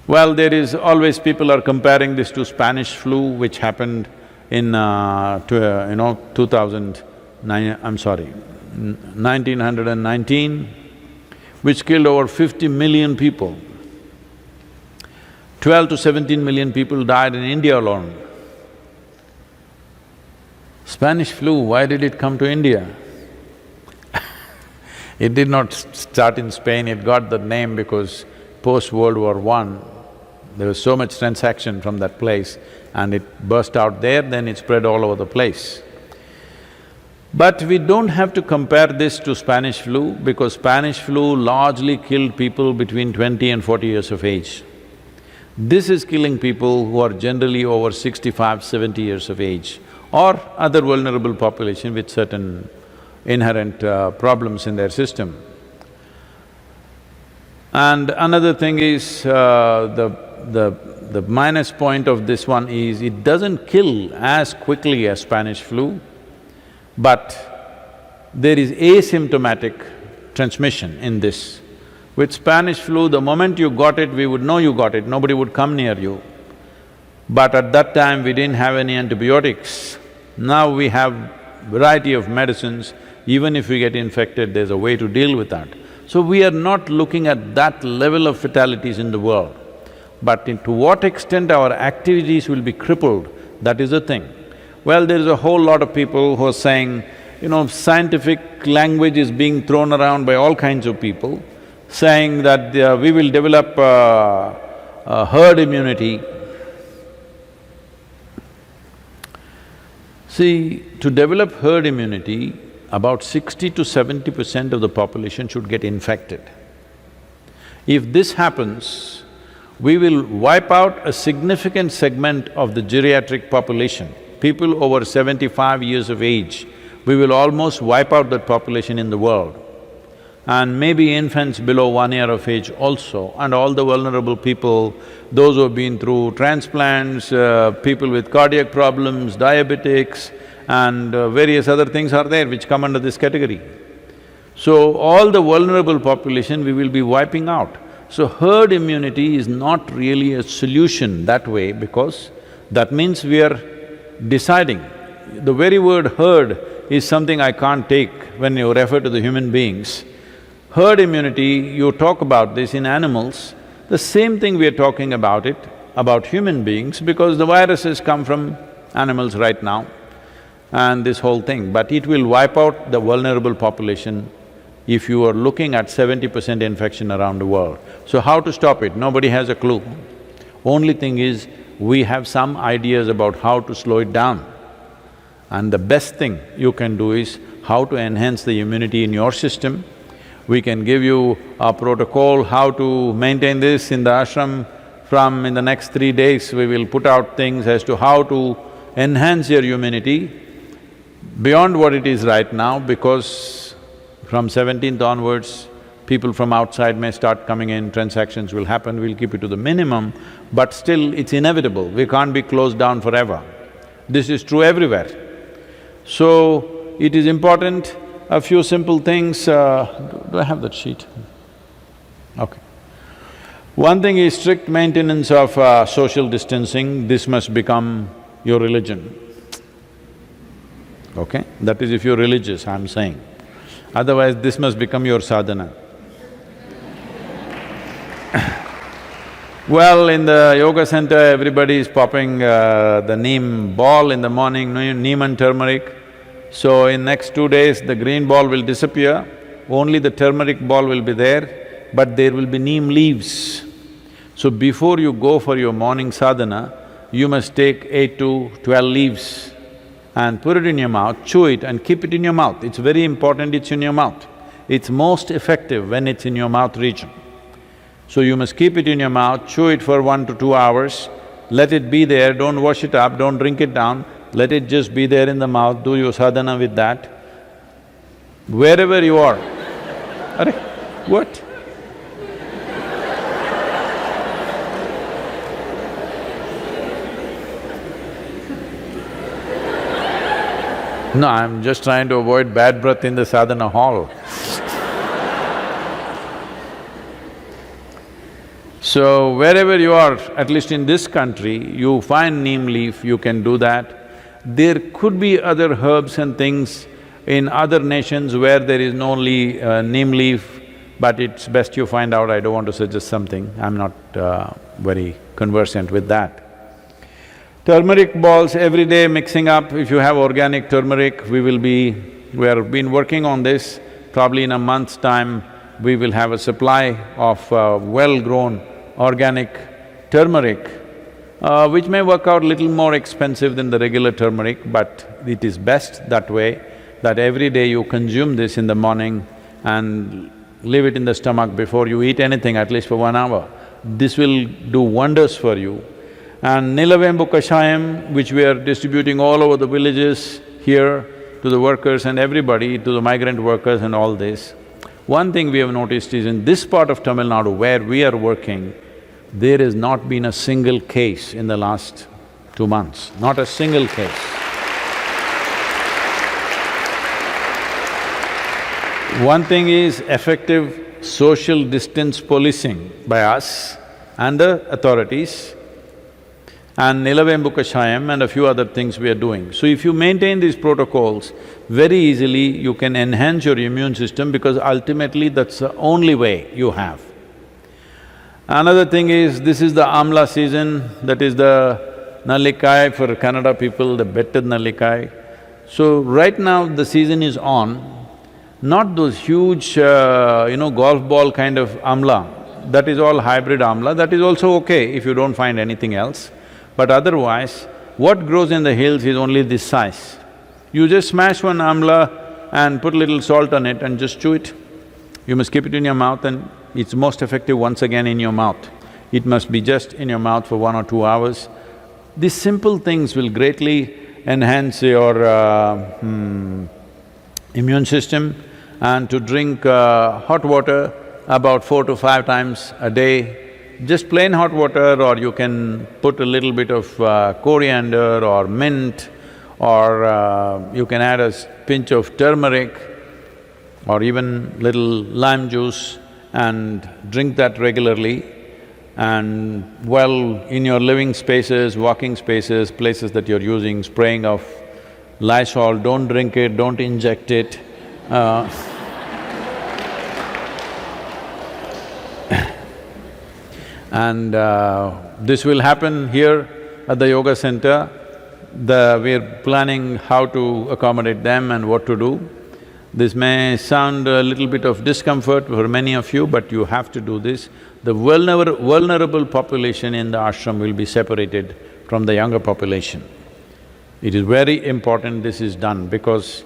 Speaker 1: well, there is always… people are comparing this to Spanish flu, which happened in 1919, which killed over 50 million people. 12 to 17 million people died in India alone. Spanish flu, why did it come to India? It did not start in Spain, it got the name because post-World War I, there was so much transaction from that place and it burst out there, then it spread all over the place. But we don't have to compare this to Spanish flu because Spanish flu largely killed people between 20 and 40 years of age. This is killing people who are generally over 65, 70 years of age or other vulnerable population with certain inherent problems in their system. And another thing is, the the minus point of this one is it doesn't kill as quickly as Spanish flu, but there is asymptomatic transmission in this. With Spanish flu, the moment you got it, we would know you got it, nobody would come near you. But at that time, we didn't have any antibiotics. Now we have variety of medicines. Even if we get infected, there's a way to deal with that. So we are not looking at that level of fatalities in the world. But to what extent our activities will be crippled, that is the thing. Well, there is a whole lot of people who are saying, scientific language is being thrown around by all kinds of people, saying that we will develop a herd immunity. See, to develop herd immunity, about 60 to 70% of the population should get infected. If this happens, we will wipe out a significant segment of the geriatric population. People over 75 years of age, we will almost wipe out that population in the world. And maybe infants below 1 year of age also, and all the vulnerable people, those who have been through transplants, people with cardiac problems, diabetics, and various other things are there which come under this category. So, all the vulnerable population we will be wiping out. So, herd immunity is not really a solution that way, because that means we are deciding. The very word herd is something I can't take when you refer to the human beings. Herd immunity, you talk about this in animals, the same thing we are talking about it, about human beings, because the viruses come from animals right now and this whole thing, but it will wipe out the vulnerable population if you are looking at 70% infection around the world. So how to stop it? Nobody has a clue. Only thing is, we have some ideas about how to slow it down. And the best thing you can do is how to enhance the immunity in your system. We can give you a protocol how to maintain this in the ashram. In the next 3 days, we will put out things as to how to enhance your immunity beyond what it is right now, because from 17th onwards, people from outside may start coming in, transactions will happen, we'll keep it to the minimum, but still it's inevitable, we can't be closed down forever. This is true everywhere. So, it is important, a few simple things… do I have that sheet? Okay. One thing is strict maintenance of social distancing, this must become your religion. Okay? That is if you're religious, I'm saying. Otherwise, this must become your sadhana. Well, in the yoga center, everybody is popping the neem ball in the morning, neem and turmeric. So in next 2 days, the green ball will disappear, only the turmeric ball will be there, but there will be neem leaves. So before you go for your morning sadhana, you must take 8 to 12 leaves and put it in your mouth, chew it and keep it in your mouth. It's very important it's in your mouth. It's most effective when it's in your mouth region. So you must keep it in your mouth, chew it for 1 to 2 hours, let it be there, don't wash it up, don't drink it down, let it just be there in the mouth, do your sadhana with that. Wherever you are… Arre, what? No, I'm just trying to avoid bad breath in the sadhana hall. So, wherever you are, at least in this country, you find neem leaf, you can do that. There could be other herbs and things in other nations where there is no neem leaf, but it's best you find out. I don't want to suggest something, I'm not very conversant with that. Turmeric balls every day mixing up, if you have organic turmeric, we have been working on this. Probably in a month's time, we will have a supply of well-grown organic turmeric, which may work out little more expensive than the regular turmeric, but it is best that way, that every day you consume this in the morning and leave it in the stomach before you eat anything, at least for 1 hour. This will do wonders for you. And Nilavembu Kashayam, which we are distributing all over the villages here to the workers and everybody, to the migrant workers and all this. One thing we have noticed is in this part of Tamil Nadu where we are working, There has not been a single case in the last 2 months, not a single case. One thing is effective social distance policing by us and the authorities, and Nilavembu Kashayam and a few other things we are doing. So if you maintain these protocols, very easily you can enhance your immune system because ultimately that's the only way you have. Another thing is, this is the Amla season, that is the Nallikai for Kannada people, the betted Nallikai. So right now the season is on, not those huge, golf ball kind of Amla, that is all hybrid Amla, that is also okay if you don't find anything else. But otherwise, what grows in the hills is only this size. You just smash one Amla and put a little salt on it and just chew it. You must keep it in your mouth and it's most effective once again in your mouth. It must be just in your mouth for 1 or 2 hours. These simple things will greatly enhance your immune system, and to drink hot water about 4 to 5 times a day. Just plain hot water, or you can put a little bit of coriander or mint, or you can add a pinch of turmeric or even little lime juice and drink that regularly. And well, in your living spaces, walking spaces, places that you're using, spraying of Lysol, don't drink it, don't inject it. And this will happen here at the yoga center. We're planning how to accommodate them and what to do. This may sound a little bit of discomfort for many of you, but you have to do this. The vulnerable population in the ashram will be separated from the younger population. It is very important this is done because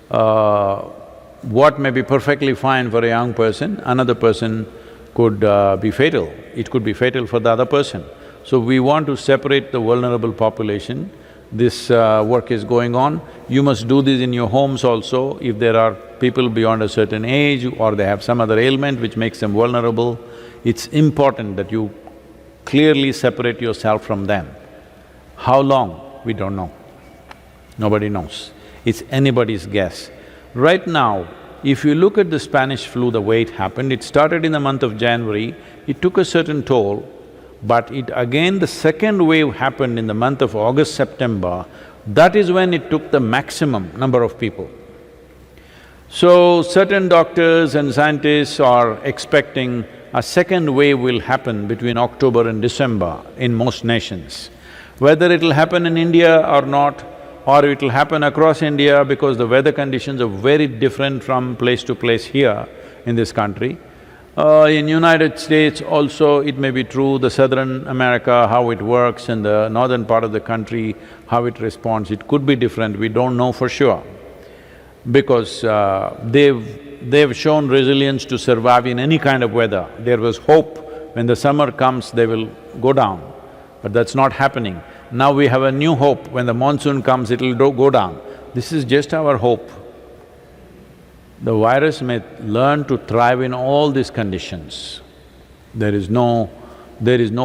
Speaker 1: what may be perfectly fine for a young person, another person could be fatal. It could be fatal for the other person. So we want to separate the vulnerable population. This work is going on. You must do this in your homes also. If there are people beyond a certain age or they have some other ailment which makes them vulnerable, it's important that you clearly separate yourself from them. How long? We don't know. Nobody knows. It's anybody's guess. Right now, if you look at the Spanish flu, the way it happened, it started in the month of January, it took a certain toll, but the second wave happened in the month of August, September. That is when it took the maximum number of people. So, certain doctors and scientists are expecting a second wave will happen between October and December in most nations. Whether it'll happen in India or not, or it'll happen across India because the weather conditions are very different from place to place here in this country. In United States also it may be true, the Southern America, how it works, and the northern part of the country, how it responds, it could be different, we don't know for sure. Because they've shown resilience to survive in any kind of weather. There was hope, when the summer comes they will go down, but that's not happening. Now we have a new hope, when the monsoon comes it'll go down. This is just our hope. The virus may learn to thrive in all these conditions. There is no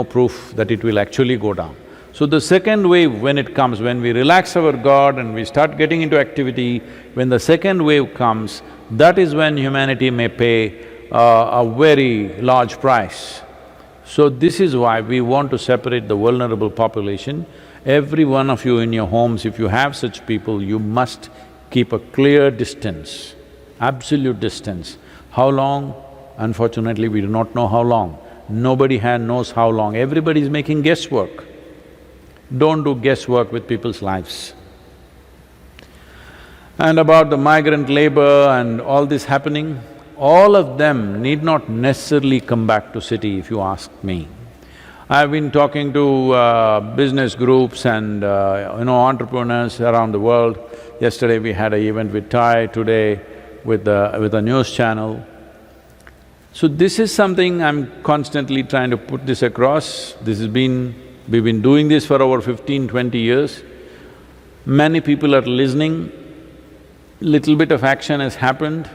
Speaker 1: proof that it will actually go down. So the second wave, when it comes, when we relax our guard and we start getting into activity, when the second wave comes, that is when humanity may pay a very large price. So this is why we want to separate the vulnerable population. Every one of you in your homes, if you have such people, you must keep a clear distance, absolute distance. How long? Unfortunately, we do not know how long. Nobody knows how long. Everybody is making guesswork. Don't do guesswork with people's lives. And about the migrant labor and all this happening, all of them need not necessarily come back to city if you ask me. I've been talking to business groups and entrepreneurs around the world. Yesterday we had an event with Thai, today with a news channel. So this is something I'm constantly trying to put this across. We've been doing this for over 15, 20 years. Many people are listening, little bit of action has happened,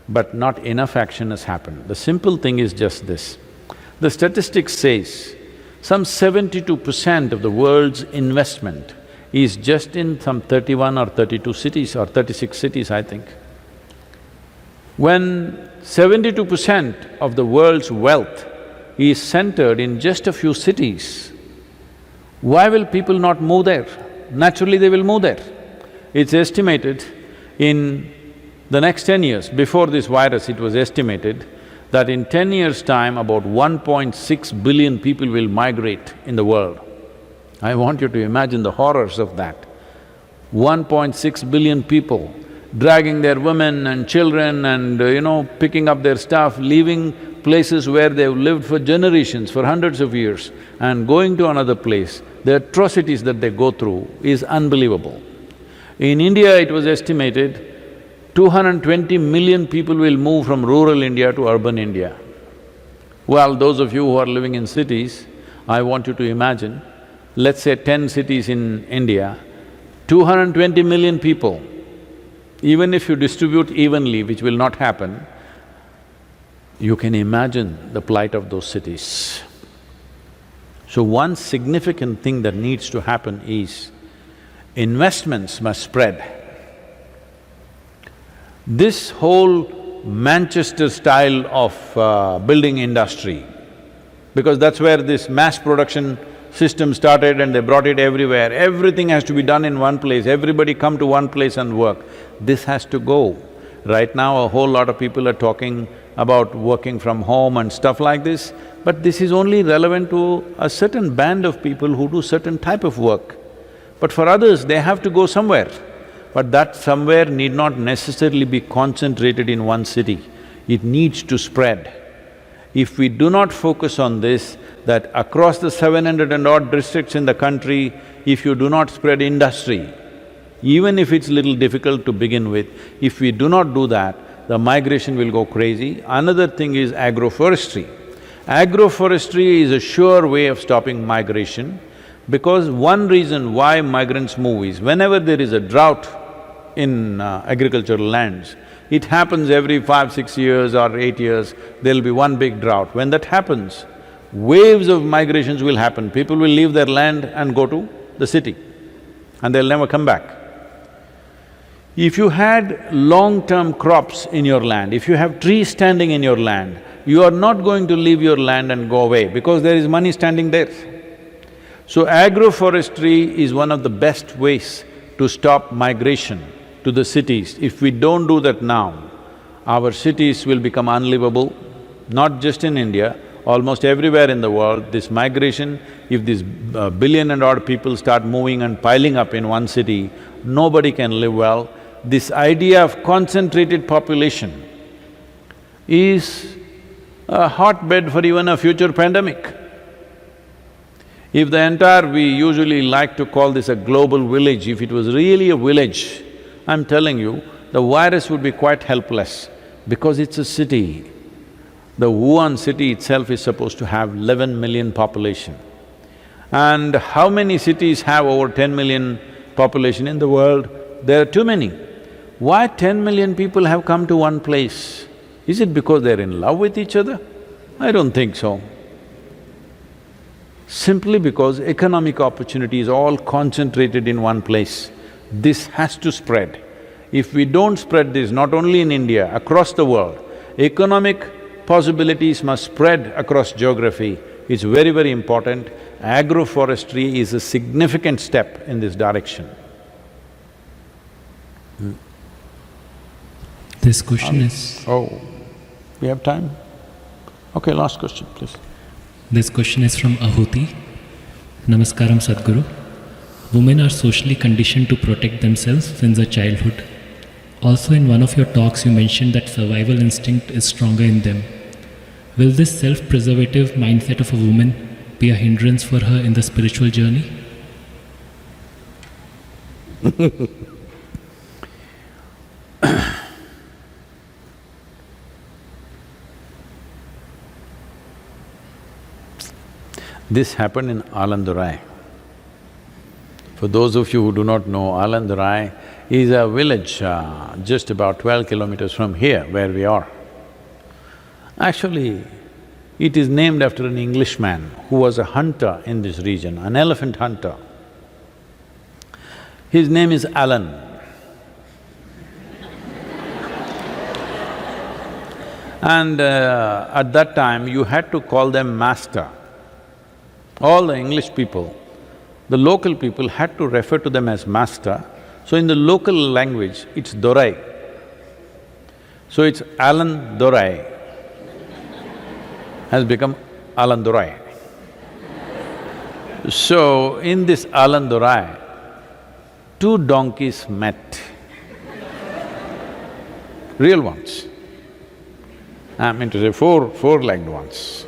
Speaker 1: but not enough action has happened. The simple thing is just this. The statistics says some 72% of the world's investment is just in some 31 or 32 cities or 36 cities, I think. When 72% of the world's wealth is centered in just a few cities, why will people not move there? Naturally they will move there. It's estimated in the next 10 years, before this virus it was estimated that in 10 years' time about 1.6 billion people will migrate in the world. I want you to imagine the horrors of that. 1.6 billion people dragging their women and children and, picking up their stuff, leaving places where they've lived for generations, for hundreds of years, and going to another place. The atrocities that they go through is unbelievable. In India, it was estimated 220 million people will move from rural India to urban India. Well, those of you who are living in cities, I want you to imagine, let's say 10 cities in India, 220 million people, even if you distribute evenly, which will not happen, you can imagine the plight of those cities. So one significant thing that needs to happen is investments must spread. This whole Manchester style of building industry, because that's where this mass production system started and they brought it everywhere. Everything has to be done in one place, everybody come to one place and work. This has to go. Right now, a whole lot of people are talking about working from home and stuff like this, but this is only relevant to a certain band of people who do certain type of work. But for others, they have to go somewhere. But that somewhere need not necessarily be concentrated in one city, it needs to spread. If we do not focus on this, that across the 700 and odd districts in the country, if you do not spread industry, even if it's little difficult to begin with, if we do not do that, the migration will go crazy. Another thing is agroforestry. Agroforestry is a sure way of stopping migration, because one reason why migrants move is whenever there is a drought in agricultural lands, it happens every 5, 6 years or 8 years, there'll be one big drought. When that happens, waves of migrations will happen. People will leave their land and go to the city and they'll never come back. If you had long-term crops in your land, if you have trees standing in your land, you are not going to leave your land and go away because there is money standing there. So agroforestry is one of the best ways to stop migration to the cities. If we don't do that now, our cities will become unlivable, not just in India, almost everywhere in the world. This migration, if this billion and odd people start moving and piling up in one city, nobody can live well. This idea of concentrated population is a hotbed for even a future pandemic. If the entire… we usually like to call this a global village, if it was really a village, I'm telling you, the virus would be quite helpless because it's a city. The Wuhan city itself is supposed to have 11 million population. And how many cities have over 10 million population in the world? There are too many. Why 10 million people have come to one place? Is it because they're in love with each other? I don't think so. Simply because economic opportunity is all concentrated in one place. This has to spread. If we don't spread this, not only in India, across the world, economic possibilities must spread across geography. It's very, very important. Agroforestry is a significant step in this direction.
Speaker 3: This question is…
Speaker 1: Oh, we have time? Okay, last question, please.
Speaker 3: This question is from Ahuti. Namaskaram, Sadhguru. Women are socially conditioned to protect themselves since their childhood. Also in one of your talks you mentioned that survival instinct is stronger in them. Will this self-preservative mindset of a woman be a hindrance for her in the spiritual journey?
Speaker 1: This happened in Alandurai. For those of you who do not know, Alandurai is a village just about 12 kilometers from here, where we are. Actually, It is named after an Englishman who was a hunter in this region, an elephant hunter. His name is Alan. And at that time, you had to call them master. All the English people, the local people had to refer to them as master. So in the local language, it's Dorai. So it's Alan Dorai has become Alan Dorai. So in this Alan Dorai, two donkeys met, real ones. I mean to say four-legged ones.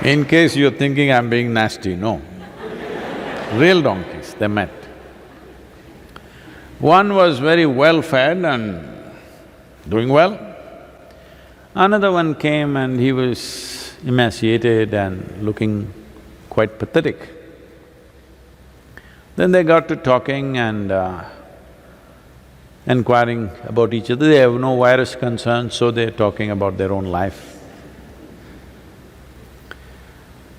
Speaker 1: In case you're thinking I'm being nasty, no. Real donkeys, they met. One was very well-fed and doing well. Another one came and he was emaciated and looking quite pathetic. Then they got to talking and inquiring about each other. They have no virus concerns, so they're talking about their own life.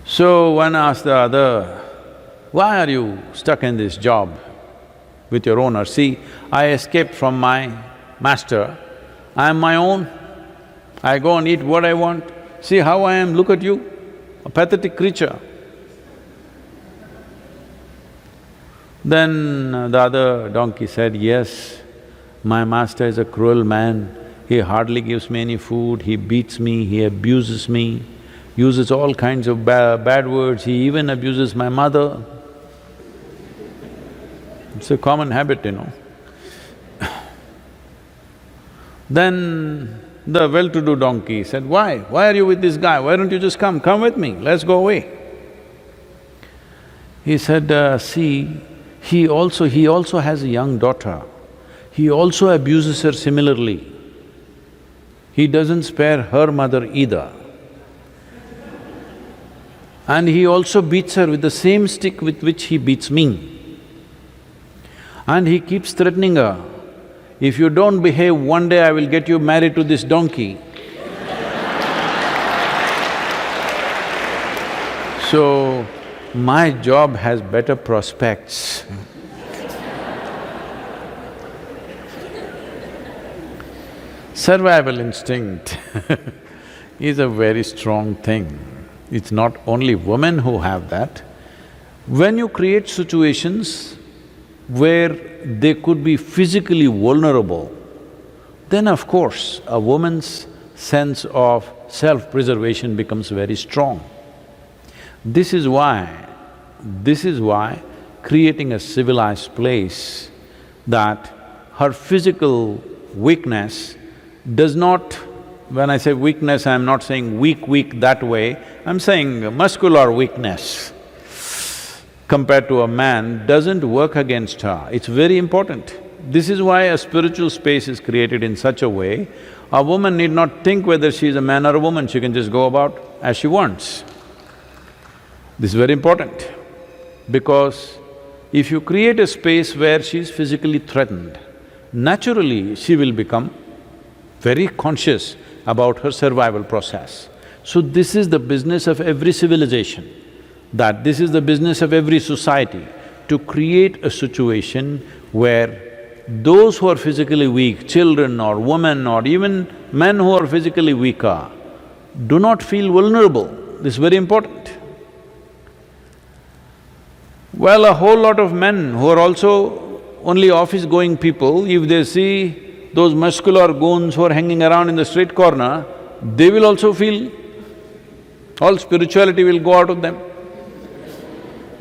Speaker 1: So one asked the other, "Why are you stuck in this job with your owner? See, I escaped from my master, I am my own, I go and eat what I want. See how I am, look at you, a pathetic creature." Then the other donkey said, "Yes, my master is a cruel man. He hardly gives me any food, he beats me, he abuses me, uses all kinds of bad words, he even abuses my mother." It's a common habit, you know. Then the well-to-do donkey said, "Why? Why are you with this guy? Why don't you just come with me, let's go away." He said, "See, he also has a young daughter. He also abuses her similarly. He doesn't spare her mother either. And he also beats her with the same stick with which he beats me. And he keeps threatening her, 'If you don't behave, one day I will get you married to this donkey.' So, my job has better prospects." Survival instinct is a very strong thing. It's not only women who have that. When you create situations where they could be physically vulnerable, then of course a woman's sense of self-preservation becomes very strong. This is why creating a civilized place that her physical weakness does not… When I say weakness, I'm not saying weak that way, I'm saying muscular weakness compared to a man doesn't work against her. It's very important. This is why a spiritual space is created in such a way, a woman need not think whether she is a man or a woman, she can just go about as she wants. This is very important, because if you create a space where she is physically threatened, naturally she will become very conscious about her survival process. So this is the business of every civilization, that this is the business of every society, to create a situation where those who are physically weak, children or women or even men who are physically weaker, do not feel vulnerable. This is very important. Well, a whole lot of men who are also only office-going people, if they see those muscular goons who are hanging around in the street corner, they will also feel… all spirituality will go out of them.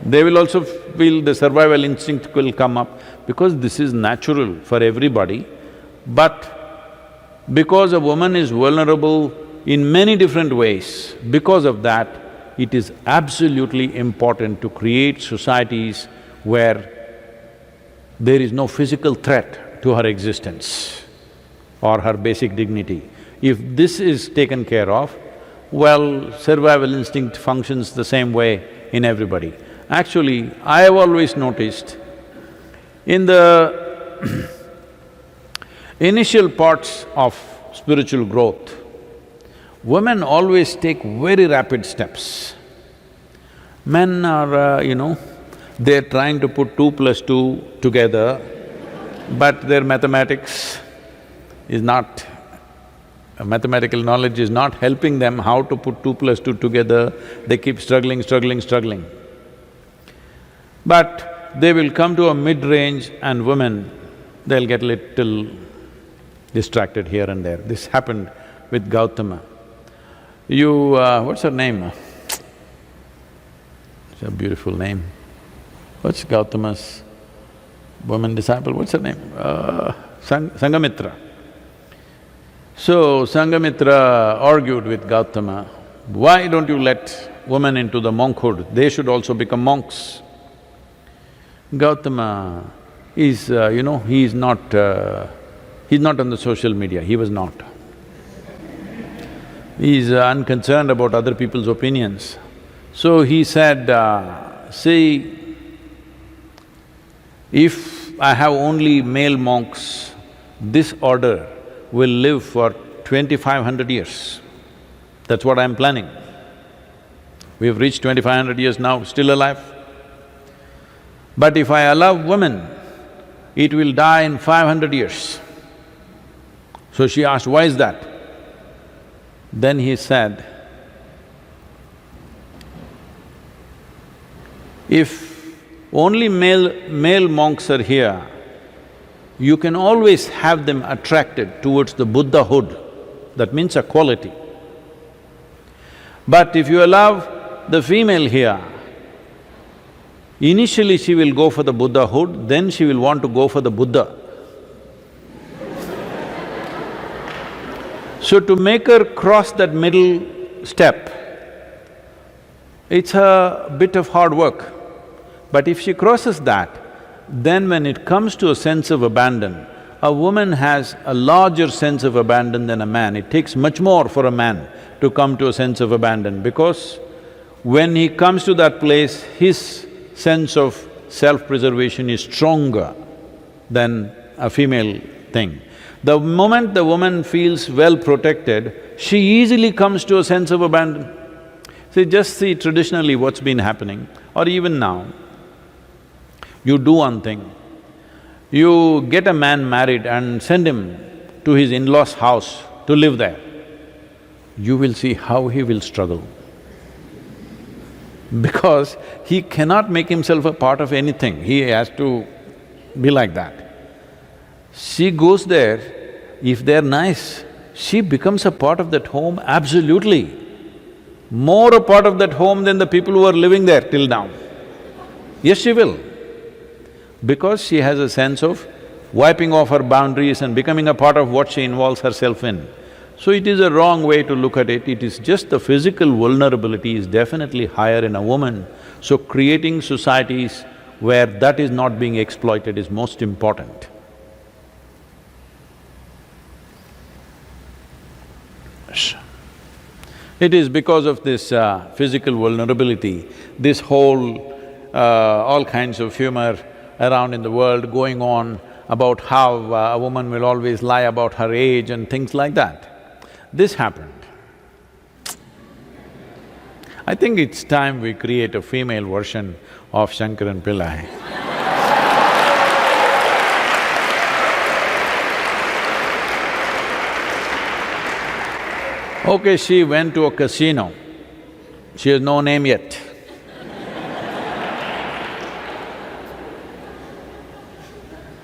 Speaker 1: They will also feel the survival instinct will come up, because this is natural for everybody. But because a woman is vulnerable in many different ways, because of that, it is absolutely important to create societies where there is no physical threat to her existence or her basic dignity. If this is taken care of, well, survival instinct functions the same way in everybody. Actually, I have always noticed in the Initial parts of spiritual growth, women always take very rapid steps. Men are, they're trying to put 2 plus 2 together, but their mathematics is not… mathematical knowledge is not helping them how to put 2 plus 2 together. They keep struggling. But they will come to a mid-range and women, they'll get little distracted here and there. This happened with Gautama. What's her name? It's a beautiful name. What's Gautama's woman disciple, what's her name? Sangamitra. So, Sangamitra argued with Gautama, why don't you let women into the monkhood? They should also become monks. Gautama is, he's not on the social media, he was not. He's unconcerned about other people's opinions. So he said, see, if I have only male monks, this order will live for 2500 years. That's what I'm planning. We've reached 2500 years now, still alive. But if I allow women, it will die in 500 years. So she asked, why is that? Then he said, if only male monks are here, you can always have them attracted towards the Buddhahood, that means a quality. But if you allow the female here, initially she will go for the Buddhahood, then she will want to go for the Buddha. So to make her cross that middle step, it's a bit of hard work. But if she crosses that, then when it comes to a sense of abandon, a woman has a larger sense of abandon than a man. It takes much more for a man to come to a sense of abandon, because when he comes to that place, his sense of self-preservation is stronger than a female thing. The moment the woman feels well protected, she easily comes to a sense of abandon. Just see traditionally what's been happening, or even now. You do one thing, you get a man married and send him to his in-laws' house to live there. You will see how he will struggle. Because he cannot make himself a part of anything, he has to be like that. She goes there, if they're nice, she becomes a part of that home absolutely. More a part of that home than the people who are living there till now. Yes, she will. Because she has a sense of wiping off her boundaries and becoming a part of what she involves herself in. So it is a wrong way to look at it, it is just the physical vulnerability is definitely higher in a woman. So creating societies where that is not being exploited is most important. It is because of this physical vulnerability, this whole all kinds of humor around in the world going on about how a woman will always lie about her age and things like that. This happened. I think it's time we create a female version of Shankaran Pillai. Okay, she went to a casino. She has no name yet.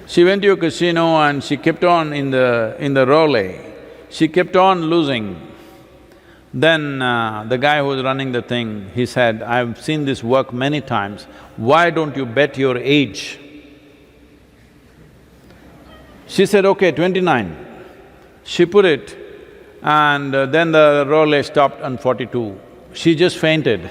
Speaker 1: She went to a casino and she kept on in the roulette. She kept on losing. Then the guy who was running the thing, he said, I've seen this work many times, why don't you bet your age? She said, okay, 29. She put it and then the roulette stopped on 42. She just fainted.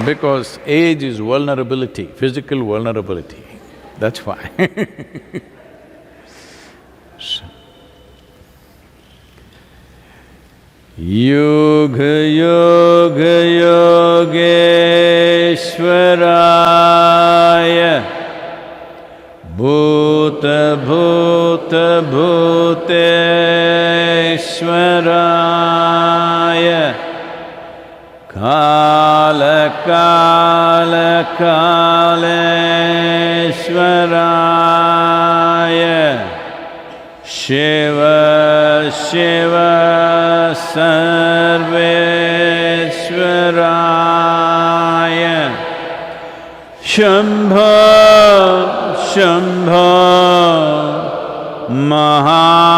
Speaker 1: Because age is vulnerability, physical vulnerability, that's why. Yug Yug Yogeshwaraya Bhuta Bhuta Bhuteshwaraya Kala Kala Kaleshwaraya Shiva Shiva Sarveshwaraya Shambho Shambho Mahadeva